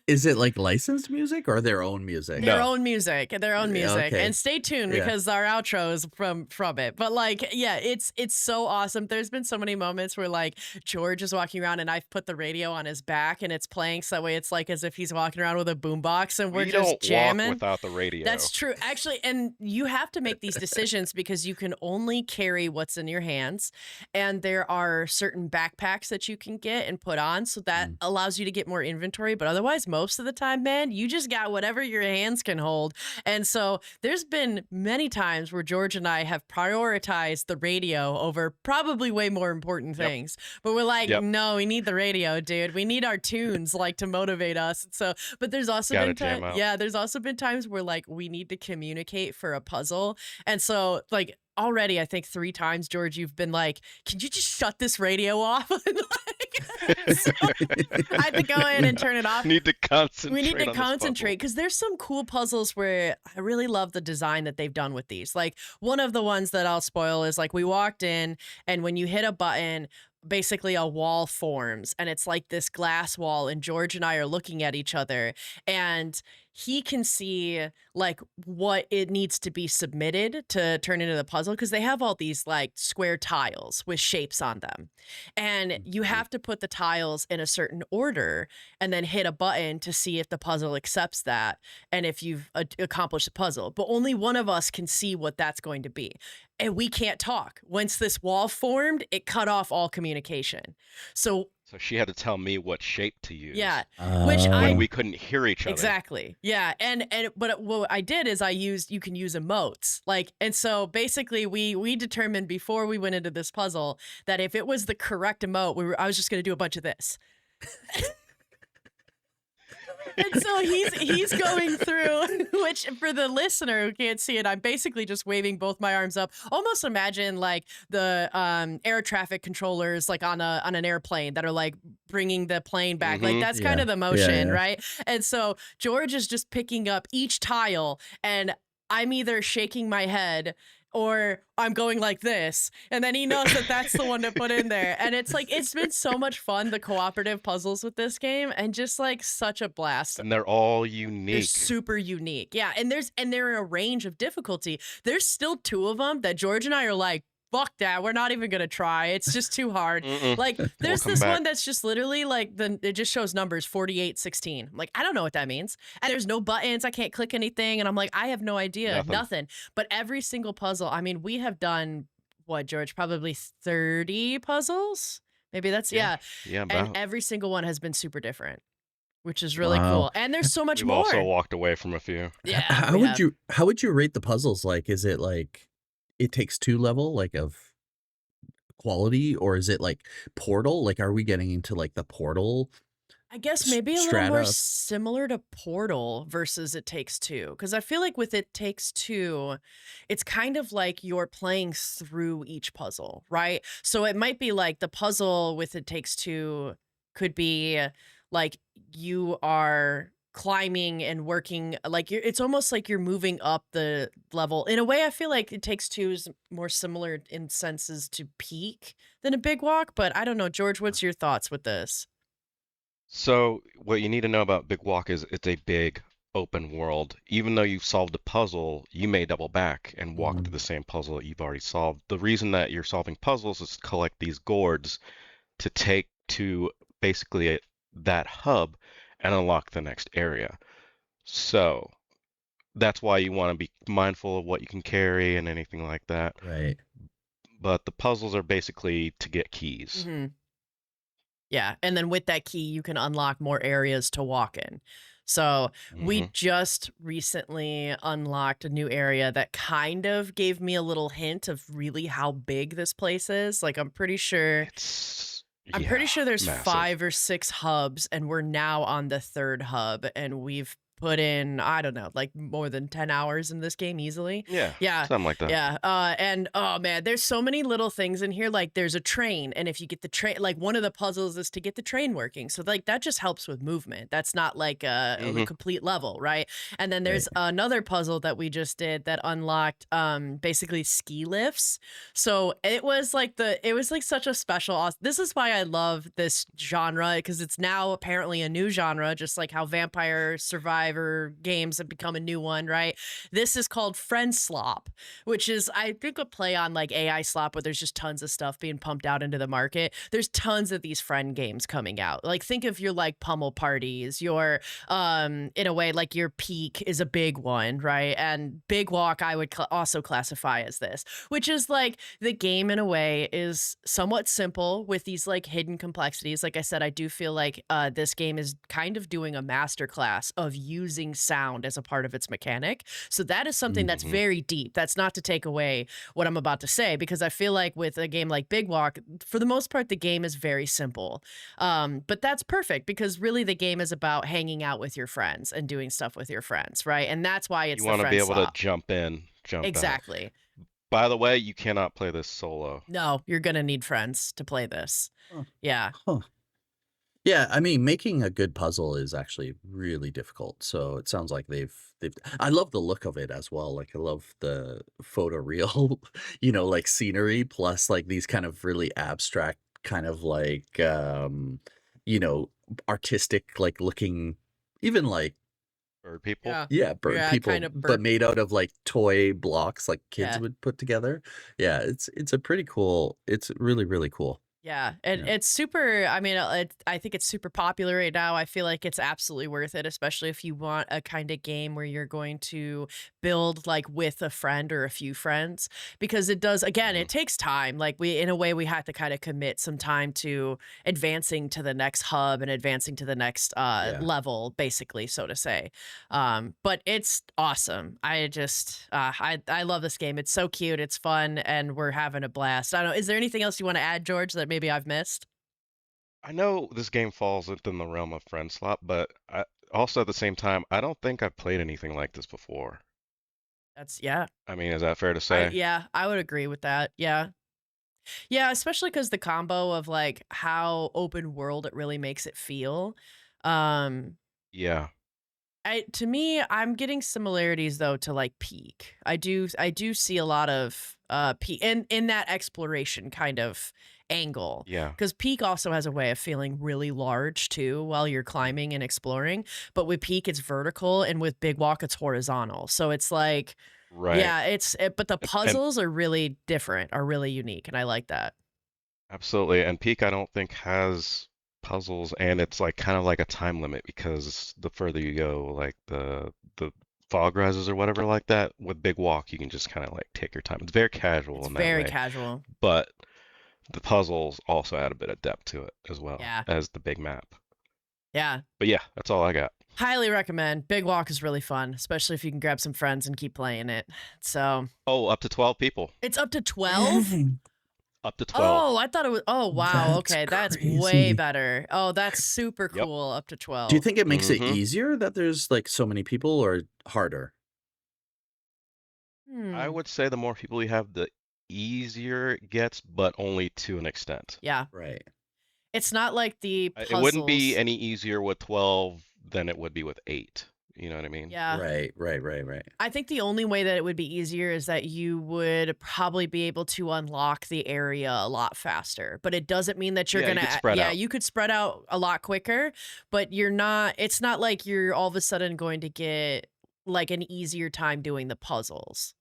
is it like licensed music or their own music? Their No. own music, their own Yeah, music. okay. And stay tuned Yeah. because our outro is from it. But like, yeah, it's so awesome. There's been so many moments where like George is walking around and I've put the radio on his back and it's playing, so that way it's like as if he's walking around with a boombox and we're We just don't jamming. walk without the radio. That's true. Actually, and you have to make these decisions because you can only carry what's in your hands. And there are certain backpacks that you can get and put on. So that Mm. allows you to get more inventory. But otherwise, most of the time, man, you just got whatever your hands can hold. And so there's been many times where George and I have prioritized the radio over probably way more important things. But we're like, no, we need the radio, dude. We need our tunes like to motivate us. So, but there's also been times, there's also been times where like we need to communicate for a puzzle. And so like already, I think 3 times, George, you've been like, can you just shut this radio off? So I have to go in and turn it off. We need to concentrate because there's some cool puzzles where I really love the design that they've done with these. Like one of the ones that I'll spoil is like we walked in and when you hit a button, basically a wall forms and it's like this glass wall and George and I are looking at each other and he can see like what it needs to be submitted to turn into the puzzle because they have all these like square tiles with shapes on them and you have to put the tiles in a certain order and then hit a button to see if the puzzle accepts that and if you've accomplished the puzzle, but only one of us can see what that's going to be. And we can't talk. Once this wall formed, it cut off all communication. So she had to tell me what shape to use. Yeah, when we couldn't hear each other. Exactly. Yeah, but what I did is you can use emotes. Like, and so basically we determined before we went into this puzzle that if it was the correct emote, I was just going to do a bunch of this. And so he's going through, which for the listener who can't see it, I'm basically just waving both my arms up. Almost imagine like the air traffic controllers like on an airplane that are like bringing the plane back. Like that's kind of the motion, right? And so George is just picking up each tile and I'm either shaking my head or I'm going like this. And then he knows that that's the one to put in there. And it's like, it's been so much fun, the cooperative puzzles with this game, and just like such a blast. And they're all unique. They're super unique. Yeah. And they're in a range of difficulty. There's still 2 of them that George and I are like, fuck that, we're not even gonna try. It's just too hard. Like there's this one that's just literally like it just shows numbers 48, 16. I'm like, I don't know what that means. And there's no buttons, I can't click anything. And I'm like, I have no idea. Nothing. But every single puzzle, I mean, we have done what, George, probably 30 puzzles? Maybe that's about. And every single one has been super different, which is really cool. And there's so much We've more. also walked away from a few. Yeah. How would you rate the puzzles? Like, is it like It Takes Two level, like of quality, or is it like Portal? Like, are we getting into like the Portal? I guess maybe a little more similar to Portal versus It Takes Two. Because I feel like with It Takes Two, it's kind of like you're playing through each puzzle, right? So it might be like the puzzle with It Takes Two could be like you are climbing and working, like it's almost like you're moving up the level. In a way, I feel like It Takes Two is more similar in senses to Peak than a Big Walk, but I don't know. George, what's your thoughts with this? So what you need to know about Big Walk is it's a big open world. Even though you've solved a puzzle, you may double back and walk to the same puzzle that you've already solved. The reason that you're solving puzzles is to collect these gourds to take to basically that hub and unlock the next area. So that's why you want to be mindful of what you can carry and anything like that. Right. But the puzzles are basically to get keys. Yeah, and then with that key, you can unlock more areas to walk in. So we just recently unlocked a new area that kind of gave me a little hint of really how big this place is. Like, I'm pretty sure there's massive. 5 or 6 hubs, and we're now on the 3rd hub, and we've put in, I don't know, like more than 10 hours in this game easily. Yeah, something like that. Yeah. And oh man, there's so many little things in here. Like there's a train, and if you get the train, like one of the puzzles is to get the train working. So like that just helps with movement. That's not like a complete level, right? And then there's another puzzle that we just did that unlocked basically ski lifts. So it was like such a special, this is why I love this genre, because it's now apparently a new genre, just like how vampires survived survivor games have become a new one, right? This is called Friend Slop, which is, I think, a play on like AI slop, where there's just tons of stuff being pumped out into the market. There's tons of these friend games coming out. Like, think of your like pummel parties, your in a way like your Peak is a big one, right? And Big Walk I would also classify as this, which is like the game in a way is somewhat simple with these like hidden complexities. Like I said, I do feel like this game is kind of doing a masterclass of using sound as a part of its mechanic. So that is something that's Mhm. very deep. That's not to take away what I'm about to say, because I feel like with a game like Big Walk, for the most part, the game is very simple. But that's perfect, because really the game is about hanging out with your friends and doing stuff with your friends, right? And that's why it's You the want to be friend able to slop. jump in, jump out. Exactly. By the way, you cannot play this solo. No, you're gonna need friends to play this. Huh. Yeah. Huh. Yeah, I mean, making a good puzzle is actually really difficult. So it sounds like they've I love the look of it as well. Like I love the photoreal, like scenery plus like these kind of really abstract kind of like you know, artistic like looking even like Bird people. Yeah. bird Yeah, people, kind of but bird. made out of like toy blocks like kids Yeah. would put together. Yeah, it's a pretty cool. It's really, really cool. Yeah, and Yeah. it's super. I mean, I think it's super popular right now. I feel like it's absolutely worth it, especially if you want a kind of game where you're going to build like with a friend or a few friends, because it does. Again, Mhm. it takes time. Like in a way, we have to kind of commit some time to advancing to the next hub and advancing to the next Yeah. level, basically, so to say. But it's awesome. I just, I love this game. It's so cute. It's fun, and we're having a blast. I don't know. Is there anything else you want to add, George, that maybe I've missed? I know this game falls within the realm of friend slot, but also at the same time, I don't think I've played anything like this before. Yeah. I mean, is that fair to say? Yeah, I would agree with that. Yeah. Yeah, especially because the combo of like how open world it really makes it feel. Um, Yeah. to me, I'm getting similarities though to like Peak. I do see a lot of Peak in that exploration kind of angle. Yeah. Because Peak also has a way of feeling really large too while you're climbing and exploring. But with Peak, it's vertical, and with Big Walk, it's horizontal. So it's like, Right. yeah, but the And puzzles are really different, are really unique, and I like that. absolutely. And Peak, I don't think has puzzles, and it's like kind of like a time limit because the further you go, like the fog rises or whatever like that. With Big Walk, you can just kind of like take your time. It's very casual It's in that very way, casual. but the puzzles also add a bit of depth to it as well Yeah. as the big map. Yeah. But yeah, that's all I got. Highly recommend. Big Walk is really fun, especially if you can grab some friends and keep playing it. So Oh, up to 12 people. it's up to 12? Dang, Up to 12. Oh, I thought it was. Oh, wow. that's Okay. That's way crazy. better. Oh, that's super Yep. cool. Up to Do you 12. think it makes it Mhm. easier that there's like so many people or harder? I Hmm. would say the more people you have, the easier it gets, but only to an extent. Yeah. Right. It's not like the It wouldn't be puzzles. any easier with 12 than it would be with 8. You know what I mean? Yeah. Right. I think the only way that it would be easier is that you would probably be able to unlock the area a lot faster. But it doesn't mean that you're Yeah, you gonna, could spread out. you could spread out a lot quicker, but it's not like you're all of a sudden going to get like an easier time doing the puzzles.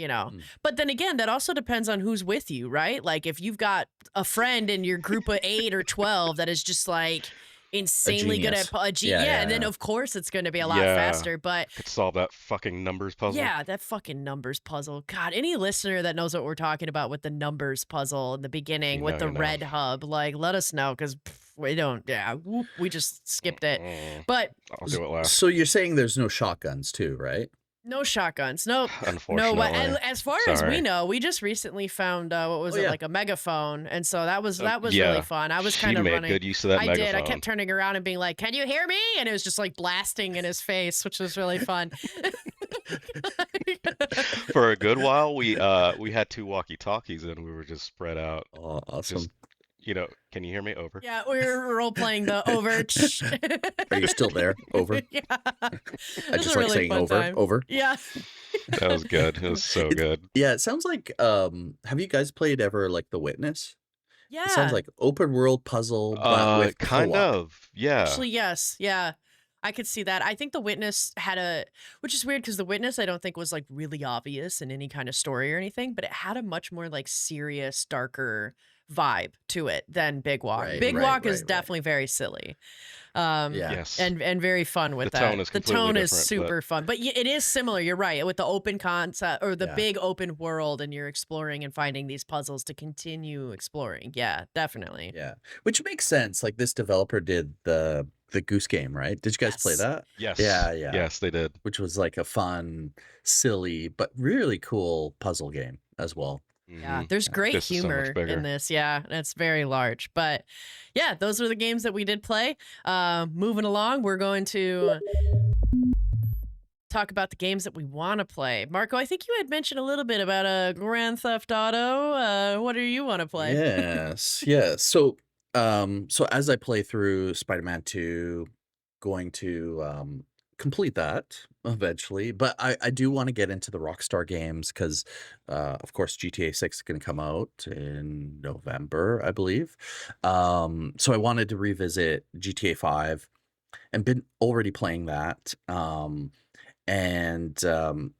Mm. But then again, that also depends on who's with you, right? Like if you've got a friend in your group of 8 or 12 that is just like A insanely good at genius. Yeah, yeah, and then yeah. of course it's going to be a lot Yeah, faster. But could solve that fucking numbers puzzle. yeah, that fucking numbers puzzle. God, any listener that knows what we're talking about with the numbers puzzle in the beginning You with know, the you know. red hub, like let us know, because we don't. Yeah, we just skipped it. Mm, But I'll do it last. So you're saying there's no shotguns too, right? no shotguns. Nope. No, Unfortunately. as far as we Sorry. know, we just recently found what was Oh, it, yeah. like a megaphone, and so that was Yeah, really fun. I was she kind of made running. good use of that I megaphone. did. I kept turning around and being like, "Can you hear me?" And it was just like blasting in his face, which was really fun. For a good while, we had 2 walkie-talkies and we were just spread out. Oh, awesome. Just, can you hear me? Over. Yeah, we were role playing the over. Are you still there? Over. Yeah. I It was just a like really saying fun over, time. over. Yeah. That was good. It was so It- good. Yeah, it sounds like have you guys played ever like The Witness? It sounds Yeah. like open world puzzle, but with Kind co-op. of. Yeah. Actually, yes. Yeah. I could see that. I think The Witness which is weird because The Witness I don't think was like really obvious in any kind of story or anything, but it had a much more like serious, darker vibe to it than Big Walk. Right, Big right, Walk is right, right. definitely very silly. Yeah. Yes. And very fun with The that. tone is The completely tone is different, but super fun, but it is similar. You're right with the open concept or the Yeah. big open world, and you're exploring and finding these puzzles to continue exploring. Yeah, definitely. Yeah. Which makes sense. Like this developer did the Goose Game, right? Did you guys play Yes. that? yes, Yeah, yeah. yes, they did. Which was like a fun, silly, but really cool puzzle game as well. Yeah, hmm there's great This is so much humor in bigger. this. Yeah, and it's very large. But yeah, those are the games that we did play. Moving along, we're going to talk about the games that we want to play. Marco, I think you had mentioned a little bit about a Grand Theft Auto. What do you want to play? Yes, yes. So as I play through Spider-Man 2, going to complete that eventually, but I do want to get into the Rockstar games because of course GTA 6 is going to come out in November, I believe. So I wanted to revisit GTA 5 and been already playing that.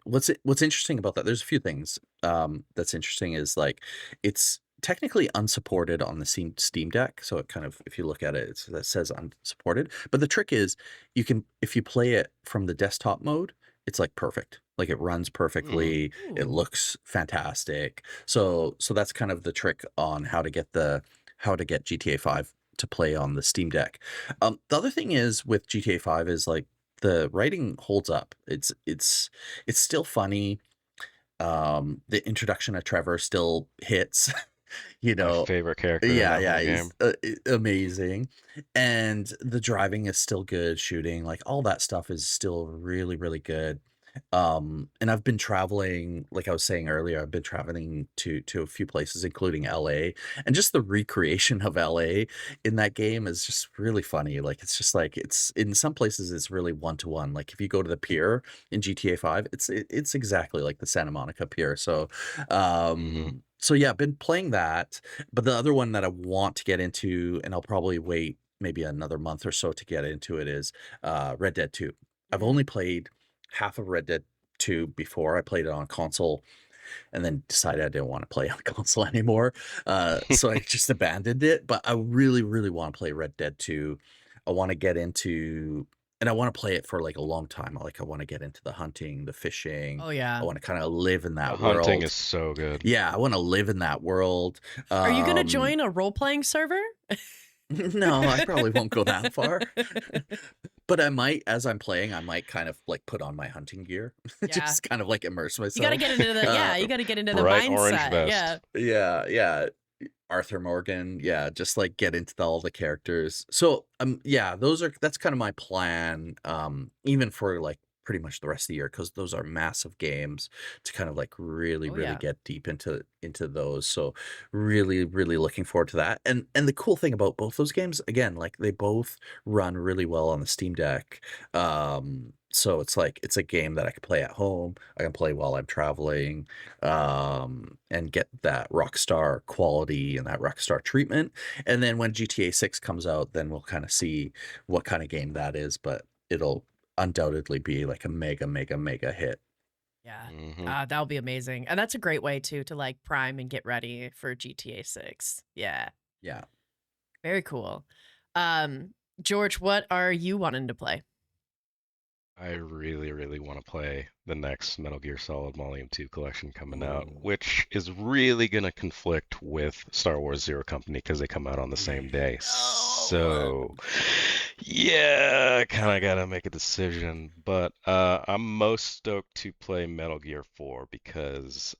What's interesting about that? There's a few things that's interesting. Is like it's technically unsupported on the Steam Deck, so it kind of, if you look at it, that says unsupported. But the trick is, you can, if you play it from the desktop mode, it's like perfect. Like it runs Mm. perfectly. It Ooh. looks fantastic. So that's kind of the trick on how to get GTA 5 to play on the Steam Deck. The other thing is with GTA 5 is like the writing holds up. It's still funny. The introduction of Trevor still hits. You My know, favorite character in yeah, that yeah, whole he's game. amazing, and the driving is still good. Shooting, like all that stuff, is still really, really good. And I've been traveling, like I was saying earlier, I've been traveling to a few places, including LA, and just the recreation of LA in that game is just really funny. Like it's just like it's in some places it's really one to one. Like if you go to the pier in GTA 5, it's exactly like the Santa Monica Pier. hmm So yeah, I've been playing that, but the other one that I want to get into, and I'll probably wait maybe another month or so to get into it, is Red Dead 2. I've Mhm. only played half of Red Dead 2 before. I played it on console and then decided I didn't want to play on console anymore. So I just abandoned it. But I really, really want to play Red Dead 2. I want to get into, and I want to play it for like a long time. Like I want to get into the hunting, the fishing. Oh I yeah. want to kind of live in The that hunting world. is so good. Yeah, I want to live in that world. Are you gonna Um, join a role playing server? no, I probably won't go that far. But I might, as I'm playing, I might kind of like put on my hunting gear, Yeah. just kind of like immerse You gotta myself. get into the you gotta get into the Bright orange mindset. vest. Yeah. Yeah. Arthur Morgan, yeah, just like get into all the characters. So yeah, that's kind of my plan, even for like pretty much the rest of the year, because those are massive games to kind of like really, Oh really yeah. get deep into those. So really, really looking forward to that. And the cool thing about both those games, again, like they both run really well on the Steam Deck. So it's like it's a game that I can play at home, I can play while I'm traveling, and get that Rockstar quality and that Rockstar treatment. And then when GTA 6 comes out, then we'll kind of see what kind of game that is, but it'll undoubtedly be like a mega, mega, mega hit. Yeah. hmm That'll be amazing. And that's a great way to like prime and get ready for GTA 6. Yeah. Yeah. Very cool. George, what are you wanting to play? I really, really want to play the next Metal Gear Solid Volume 2 collection coming out, Ooh. which is really going to conflict with Star Wars Zero Company because they come out on the same day. No. So, yeah, kind of got to make a decision. But I'm most stoked to play Metal Gear 4 because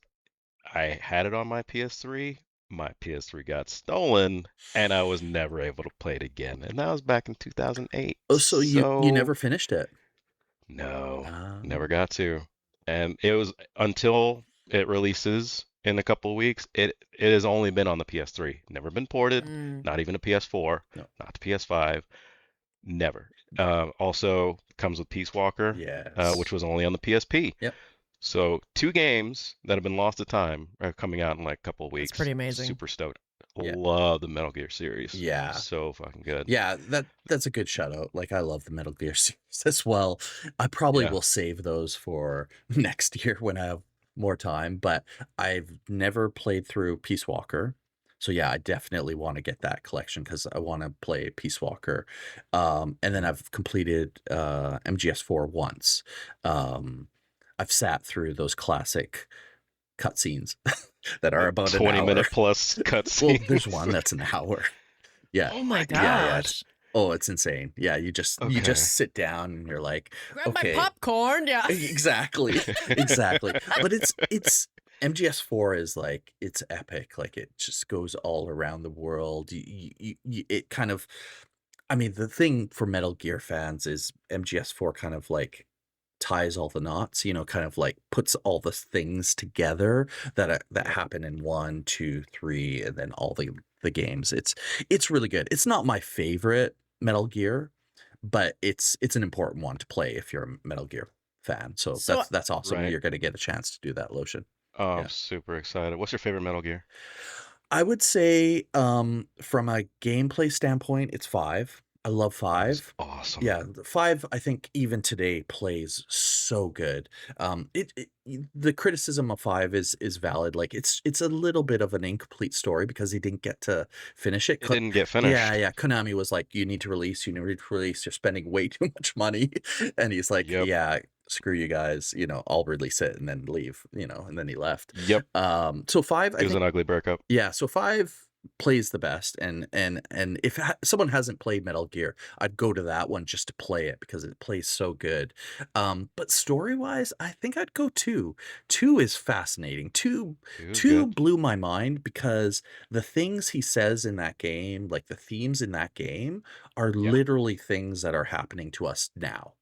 I had it on my PS3. My PS3 got stolen, and I was never able to play it again. And that was back in 2008. Oh, so you So, never finished it? no, never Um, got to. And it was until it releases in a couple of weeks, it has only been on the PS3. Never been ported, Mm. not even a PS4, no. not the PS5, never. Also comes with Peace Walker, which Yes. was only on the PSP. Yep. So two games that have been lost to time are coming out in like a couple of That's weeks. pretty amazing. Super stoked. Yeah. love the Metal Gear series. Yeah. So fucking good. Yeah, that's a good shout out. Like I love the Metal Gear series as well. I probably Yeah. will save those for next year when I have more time, but I've never played through Peace Walker. So yeah, I definitely want to get that collection because I want to play Peace Walker. And then I've completed MGS4 once. I've sat through those classic cutscenes that are Like about an 20 hour. minute plus Well, cutscenes. there's one that's an hour. Yeah. Oh my Yeah. gosh. Oh, it's insane. Yeah, you just Okay. sit down and you're like, Grab okay, my popcorn. Yeah. exactly, exactly. But it's MGS4 is like it's epic. Like it just goes all around the world. It kind of, I mean, the thing for Metal Gear fans is MGS4 kind of like ties all the knots, kind of like puts all the things together that happen in 1, 2, 3, and then all the games. It's really good. It's not my favorite Metal Gear, but it's an important one to play if you're a Metal Gear fan. So So that's awesome. Right. You're going to get a chance to do that, Lotion. Oh, Yeah. I'm super excited. What's your favorite Metal Gear? I would say from a gameplay standpoint, it's 5. I love That is 5. awesome. Yeah, 5 I think even today plays so good. The criticism of 5 is valid. Like it's a little bit of an incomplete story because he didn't get to finish it. It didn't get Yeah, finished. yeah. Konami was like, you need to release, you're spending way too much money. And he's like, Yep. yeah, screw you guys, I'll release it and then leave, and then he left. Yep. So 5, I It was think, an ugly breakup. yeah, so 5 plays the best, and if someone hasn't played Metal Gear, I'd go to that one just to play it because it plays so good. But story-wise, I think I'd go 2. 2 is fascinating. 2 It was 2 good. blew my mind because the things he says in that game, like the themes in that game, are Yeah. literally things that are happening to us now.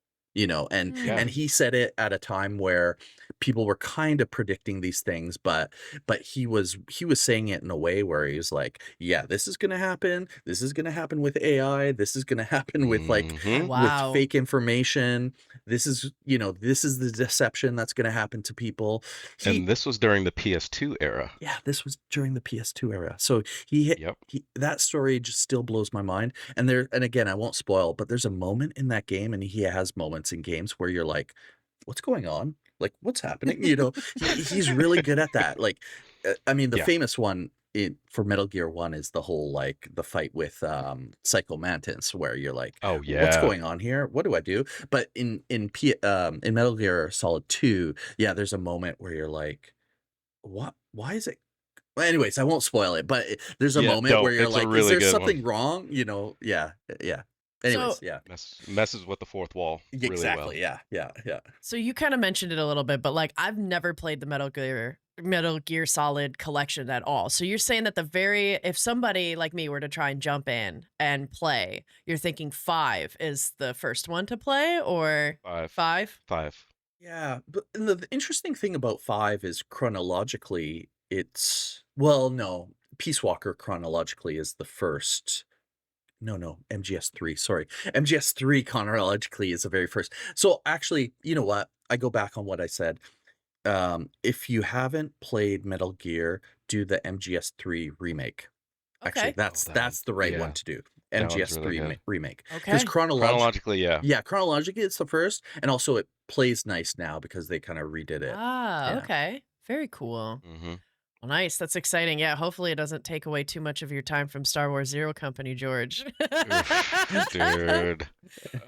And Yeah. he said it at a time where people were kind of predicting these things, but he was saying it in a way where he was like, yeah, this is going to happen. This is going to happen with AI. This is going to happen with like Oh, Mhm. wow. with fake information. This is the deception that's going to happen to people. And this was during the PS2 era. Yeah, this was during the PS2 era. So Yep. that story just still blows my mind. And again, I won't spoil, but there's a moment in that game, and he has moments in games where you're like, what's going on? Like, what's happening? He's really good at that. Like, I mean, the Yeah. famous one for Metal Gear 1 is the whole like the fight with Psycho Mantis, where you're like, Oh what's yeah. going on here? What do I do? But in Metal Gear Solid 2, yeah, there's a moment where you're like, what? Why is it? Well, anyways, I won't spoil it, but there's a Yeah, moment where don't. you're It's a like, is really there good one. something wrong? Yeah. Anyways, So yeah. Messes with the fourth wall really Exactly. well. Yeah. So you kind of mentioned it a little bit, but like I've never played the Metal Gear Solid collection at all. So you're saying that if somebody like me were to try and jump in and play, you're thinking 5 is the first one to play, or 5. 5? Yeah, but the interesting thing about 5 is chronologically, no, Peace Walker chronologically is the first. No, MGS3, sorry. MGS3 chronologically is the very first. So actually, you know what? I go back on what I said. If you haven't played Metal Gear, do the MGS3 remake. Actually, Okay. that's the right one yeah. to do. That one's MGS3 really good. remake. Okay. Because Chronologically, yeah. yeah, chronologically it's the first, and also it plays nice now because they kind of redid it. Ah, Yeah. okay. Very cool. hmm Well, nice. That's exciting. Yeah, hopefully it doesn't take away too much of your time from Star Wars Zero Company, George. Dude.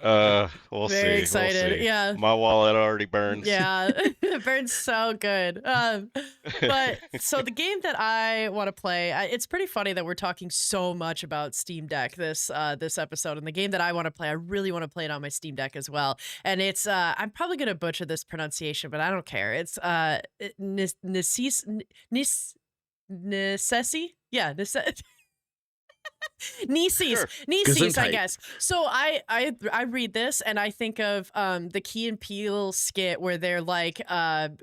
We'll see. Very We'll excited. see. Yeah. My wallet already burns. Yeah, it burns so good. But so the game that I want to play, it's pretty funny that we're talking so much about Steam Deck this episode. And the game that I want to play, I really want to play it on my Steam Deck as well. And it's I'm probably gonna butcher this pronunciation, but I don't care. It's Necesse. Yeah, Necesse, Sure. Necesse, I Gesundheit. guess. So I read this and I think of the Key and Peele skit where they're like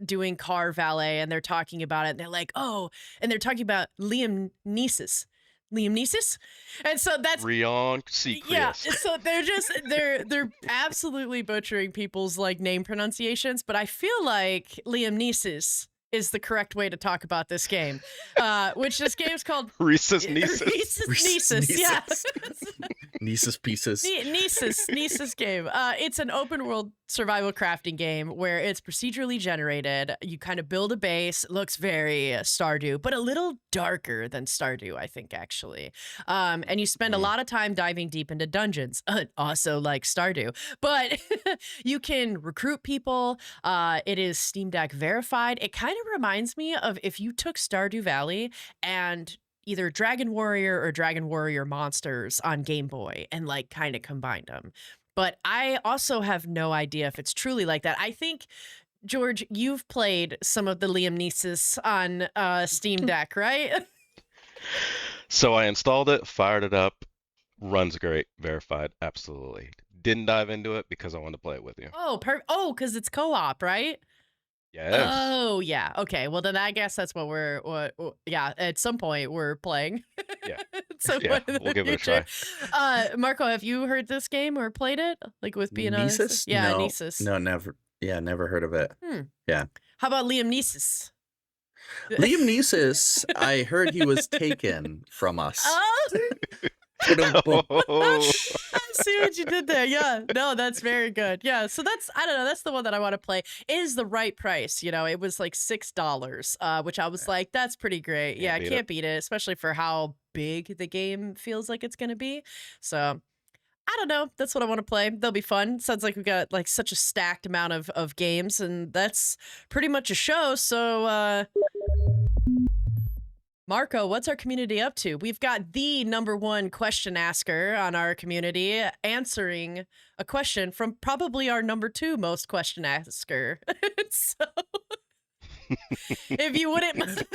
doing car valet and they're talking about it and they're like, oh, and they're talking about Liam Neeson. And so that's Rion Seacrest. yeah, so they're absolutely butchering people's like name pronunciations, but I feel like Liam Neeson is the correct way to talk about this game, which this game is called Reese's Nieces. Nieces, yeah. Nieces Pieces. Necesse game. It's an open world survival crafting game where it's procedurally generated. You kind of build a base. It looks very Stardew, but a little darker than Stardew, I think, actually. And you spend a lot of time diving deep into dungeons, also like Stardew. But you can recruit people. It is Steam Deck verified. It kind of reminds me of if you took Stardew Valley and either Dragon Warrior or Dragon Warrior Monsters on Game Boy and like kind of combined them. But I also have no idea if it's truly like that. I think, George, you've played some of the Liam Neeson on Steam Deck, right? So I installed it, fired it up, runs great, verified, absolutely. Didn't dive into it because I wanted to play it with you. Oh, because it's co-op, right? Yes. Oh, yeah. Okay. Well, then I guess that's what yeah, at some point we're playing. Yeah. So Yeah, we'll give it a try. Marco, have you heard this game or played it? Like with being honest? Nieces? Yeah, No. Necesse. No, never. Yeah, never heard of it. Yeah. How about Liam Neeson? Liam Neeson, I heard he was taken from us. Oh, Oh, I see what you did there. Yeah, no, that's very good. Yeah, so I don't know, that's the one that I want to play. It is the right price. You know, it was like $6, which I was like, that's pretty great. Yeah, I can't beat it, especially for how big the game feels like it's going to be. So I don't know. That's what I want to play. They'll be fun. Sounds like we've got like such a stacked amount of games, and that's pretty much a show. So, Marco, what's our community up to? We've got the #1 question asker on our community answering a question from probably our #2 most question asker. So, if you wouldn't mind.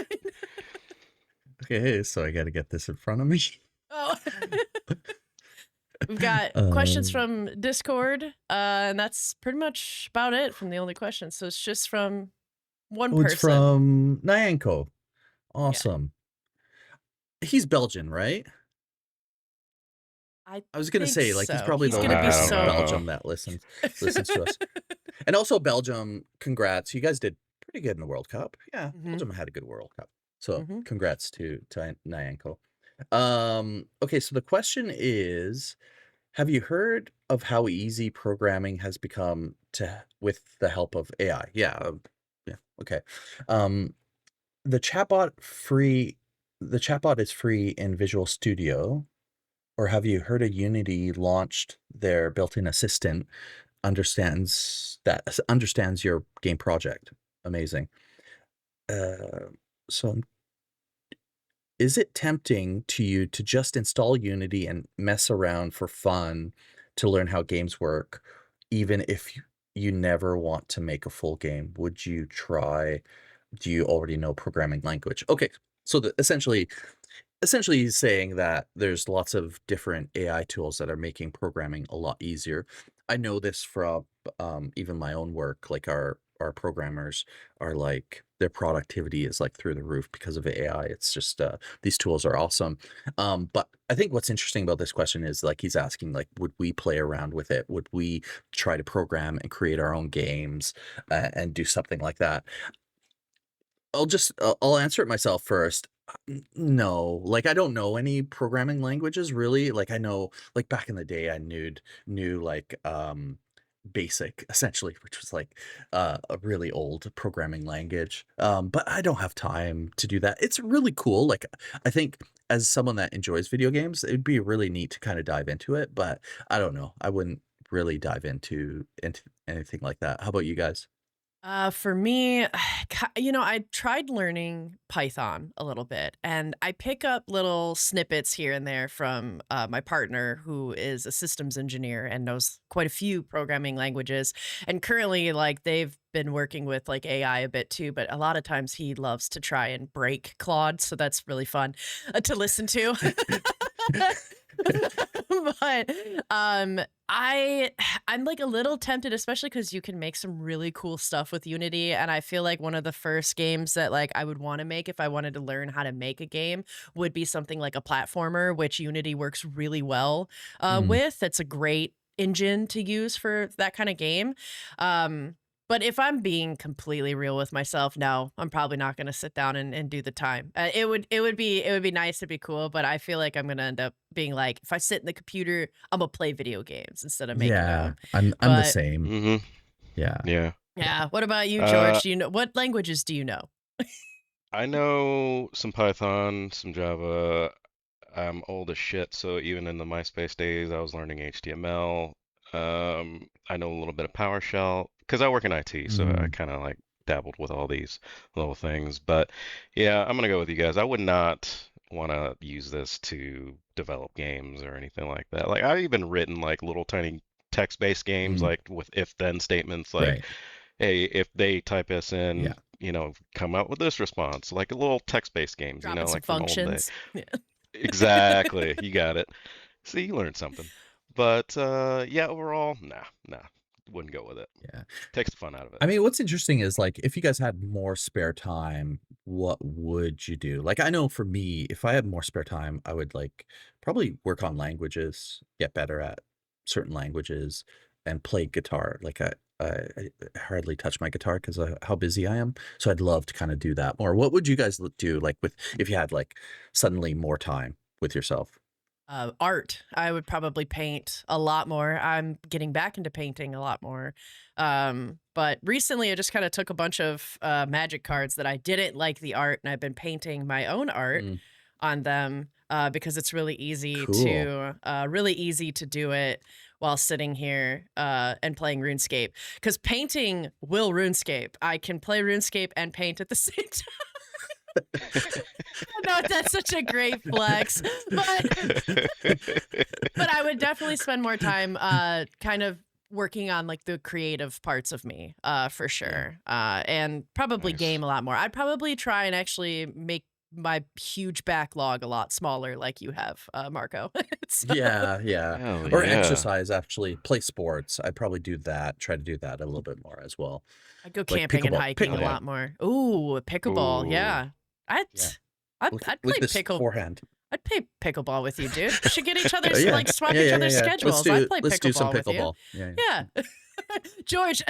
Okay, so I got to get this in front of me. Oh. We've got questions from Discord, and that's pretty much about it from the only questions. So it's just from one person. It's from Nyanko. Awesome. He's Belgian, right? I was gonna think say, like, he's so. probably He's the gonna only be person in so- Belgium that listens to us. And also, Belgium, congrats. You guys did pretty good in the World Cup. Yeah, Mhm. Belgium had a good World Cup. So Mhm. congrats to Nyanko. Okay, so the question is, have you heard of how easy programming has become with the help of AI? Yeah, okay. The chatbot is free in Visual Studio, or have you heard of Unity launched their built-in assistant understands your game project? Amazing. So is it tempting to you to just install Unity and mess around for fun to learn how games work, even if you never want to make a full game? Would you try? Do you already know programming language? Okay, so essentially he's saying that there's lots of different AI tools that are making programming a lot easier. I know this from even my own work. Like our programmers are like, their productivity is like through the roof because of AI. It's just these tools are awesome. But I think what's interesting about this question is, like, he's asking, like, would we play around with it? Would we try to program and create our own games and do something like that? I'll answer it myself first. No, like, I don't know any programming languages really. Like, I know, like, back in the day I knew like BASIC, essentially, which was like a really old programming language. But I don't have time to do that. It's really cool. Like, I think as someone that enjoys video games, it'd be really neat to kind of dive into it, but I don't know. I wouldn't really dive into anything like that. How about you guys? For me, I tried learning Python a little bit, and I pick up little snippets here and there from my partner, who is a systems engineer and knows quite a few programming languages. And currently, like, they've been working with like AI a bit too, but a lot of times he loves to try and break Claude, so that's really fun to listen to. But I'm like a little tempted, especially because you can make some really cool stuff with Unity, and I feel like one of the first games that like I would want to make if I wanted to learn how to make a game would be something like a platformer, which Unity works really well with. It's a great engine to use for that kind of game. But if I'm being completely real with myself, no, I'm probably not going to sit down and do the time. It would be nice to be cool, but I feel like I'm going to end up being like, if I sit in the computer, I'm gonna play video games instead of making Yeah, them. I'm the But same. Hmm. Yeah. Yeah. yeah, what about you, Uh, George? Do you know what languages do you know? I know some Python, some Java. I'm old as shit, so even in the MySpace days, I was learning HTML. I know a little bit of PowerShell because I work in IT, so I Mm, kind of like dabbled with all these little things. But yeah, I'm gonna go with you guys. I would not want to use this to develop games or anything like that. Like I've even written like little tiny text-based games mm, like with if-then statements like, right. hey, if they type this Yeah. in, come out with this response, like little text-based games, Dropping some like from old day. functions. Yeah. Exactly. You got it. See, you learned something. But yeah, overall, nah, wouldn't go with it. Yeah. Takes the fun out of it. I mean, what's interesting is like if you guys had more spare time, what would you do? Like I know for me, if I had more spare time, I would like probably work on languages, get better at certain languages, and play guitar. Like I hardly touch my guitar because of how busy I am. So I'd love to kind of do that more. What would you guys do like with if you had like suddenly more time with yourself? Art. I would probably paint a lot more. I'm getting back into painting a lot more. But recently I just kind of took a bunch of magic cards that I didn't like the art, and I've been painting my own art Mm, on them because it's cool. really easy to do it while sitting here and playing RuneScape. Because painting will RuneScape. I can play RuneScape and paint at the same know that's such a great flex, but I would definitely spend more time kind of working on like the creative parts of me for Yeah. sure. And probably Nice. game a lot more. I'd probably try and actually make my huge backlog a lot smaller like you have, Marco. So Yeah, yeah. Hell Or yeah. exercise, actually, play sports. I'd probably do that, try to do that a little bit more as well. I'd go Like camping and pickleball, hiking a Hell yeah. pickleball. lot more. Ooh, pickleball, Ooh. yeah. I'd Yeah. I'd, Look I'd look play at this pickle forehand. I'd play pickleball with you, dude. We should get each other's Yeah. like swap Yeah, each yeah, yeah, other's yeah. schedules. I'd play Let's do some pickleball with you. pickleball. Yeah, Yeah. George,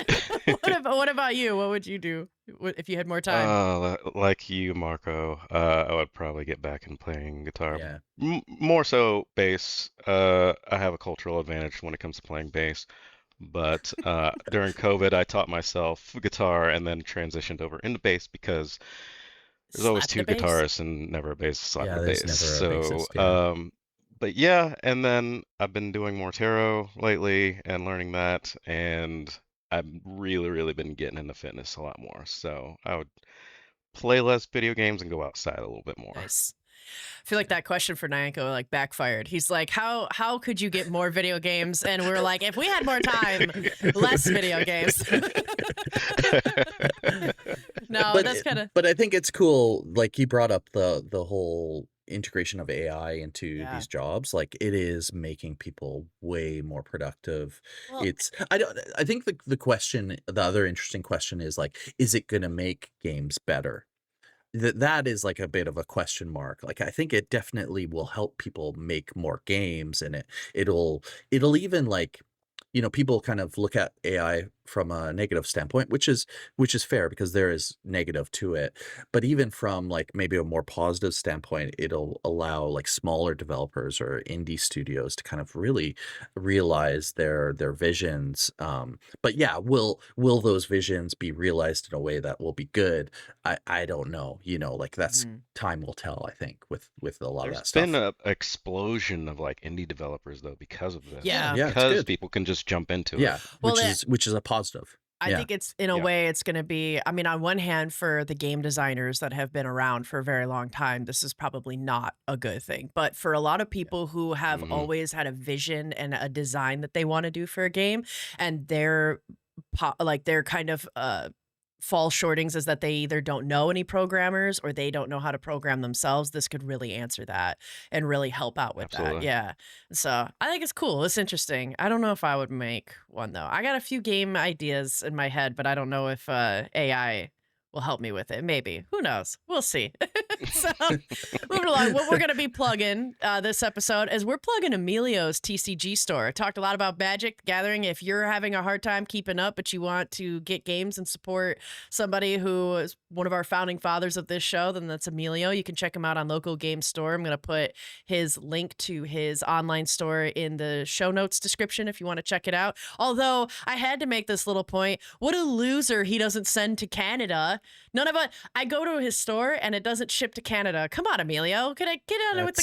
what about you? What would you do if you had more time? Like you, Marco, I would probably get back in playing guitar. yeah. More so bass. I have a cultural advantage when it comes to playing bass. But during COVID, I taught myself guitar and then transitioned over into bass because there's always Slap the two bass? guitarists and never a bass slapping Yeah, a there's bass. never a So, bassist, yeah. but yeah, and then I've been doing more tarot lately and learning that, and I've really, really been getting into fitness a lot more. So I would play less video games and go outside a little bit more. Nice. I feel like that question for Nyanko like backfired. He's like, how could you get more video games? And we're like, if we had more time, less video games. No, But that's kind of but I think it's cool, like, he brought up the whole integration of AI into yeah. these jobs, like, it is making people way more productive. Well, It's I think the other interesting question is, like, is it gonna make games better? That is like a bit of a question mark. Like I think it definitely will help people make more games and it'll even like people kind of look at AI from a negative standpoint, which is fair because there is negative to it. But even from like maybe a more positive standpoint, it'll allow like smaller developers or indie studios to kind of really realize their visions. But yeah, will those visions be realized in a way that will be good? I don't know. Like that's mhm. time will tell, I think, with a lot of There's that been stuff. a explosion of like indie developers though because of this, Yeah, Yeah. yeah, it's because good. people can just jump into it. Yeah, Well, which is a positive. I Yeah. think it's in a Yeah. way it's going to be, I mean, on one hand, for the game designers that have been around for a very long time, this is probably not a good thing. But for a lot of Yeah. people who have Hmm. always had a vision and a design that they want to do for a game, and their kind of fall shortings is that they either don't know any programmers or they don't know how to program themselves, this could really answer that and really help out with that. Absolutely. Yeah. So I think it's cool. It's interesting. I don't know if I would make one though. I got a few game ideas in my head, but I don't know if AI will help me with it. Maybe. Who knows? We'll see. So, Moving along, what we're going to be plugging this episode is we're plugging Emilio's TCG store. I talked a lot about Magic the Gathering. If you're having a hard time keeping up, but you want to get games and support somebody who is one of our founding fathers of this show, then that's Emilio. You can check him out on Local Game Store. I'm going to put his link to his online store in the show notes description if you want to check it out. Although I had to make this little point. What a loser he doesn't send to Canada. None of it. I go to his store and it doesn't ship to Canada. Come on, Emilio. Can I get on with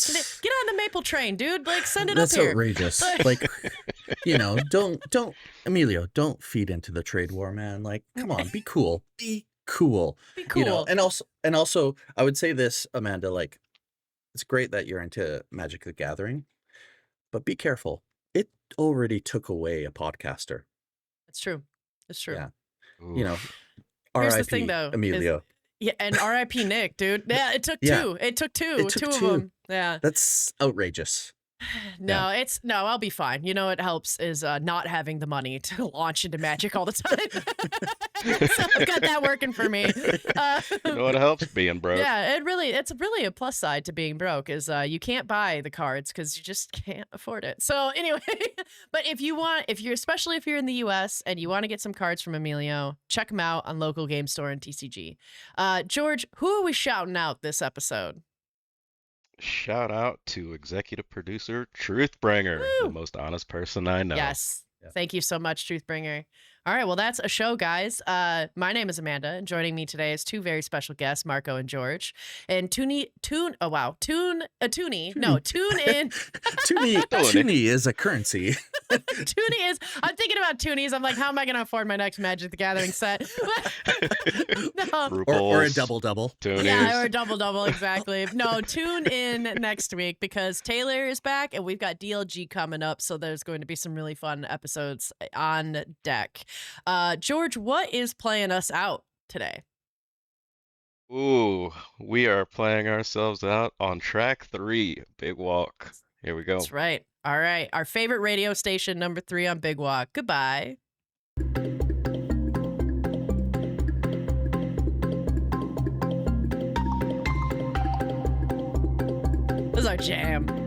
get on the Maple train, dude? Like, send it up here. That's outrageous. Like, don't Emilio, don't feed into the trade war, man. Like, come on, be cool. Be cool. Be cool. And also I would say this, Amanda, like, it's great that you're into Magic the Gathering, but be careful. It already took away a podcaster. It's true. It's true. Yeah. Oof. Here's the R.I.P. thing, though, Emilio. Yeah, and R.I.P. Nick, dude. Yeah, it took Yeah. two. It took two. It took two of two. them. Yeah. That's outrageous. No, I'll be fine. You know what helps is not having the money to launch into Magic all the time. So I've got that working for me. You know what helps? Being broke. Yeah, it's really a plus side to being broke is you can't buy the cards because you just can't afford it. So anyway, but especially if you're in the US and you want to get some cards from Emilio, check him out on Local Game Store and TCG. George, who are we shouting out this episode? Shout out to executive producer Truthbringer, the Woo! most honest person I know. Yes. Yep. Thank you so much, Truthbringer. All right, well, that's a show, guys. My name is Amanda, and joining me today is two very special guests, Marco and George. And tune in. Toonie is a currency. Toonie is. I'm thinking about toonies. I'm like, how am I going to afford my next Magic the Gathering set? No. Or a double. Yeah, or a double, exactly. No, tune in next week because Taylor is back and we've got DLG coming up. So there's going to be some really fun episodes on deck. George, what is playing us out today? Ooh, we are playing ourselves out on track 3, Big Walk. Here we go. That's right. All right. Our favorite radio station, number 3 on Big Walk. Goodbye. This is our jam.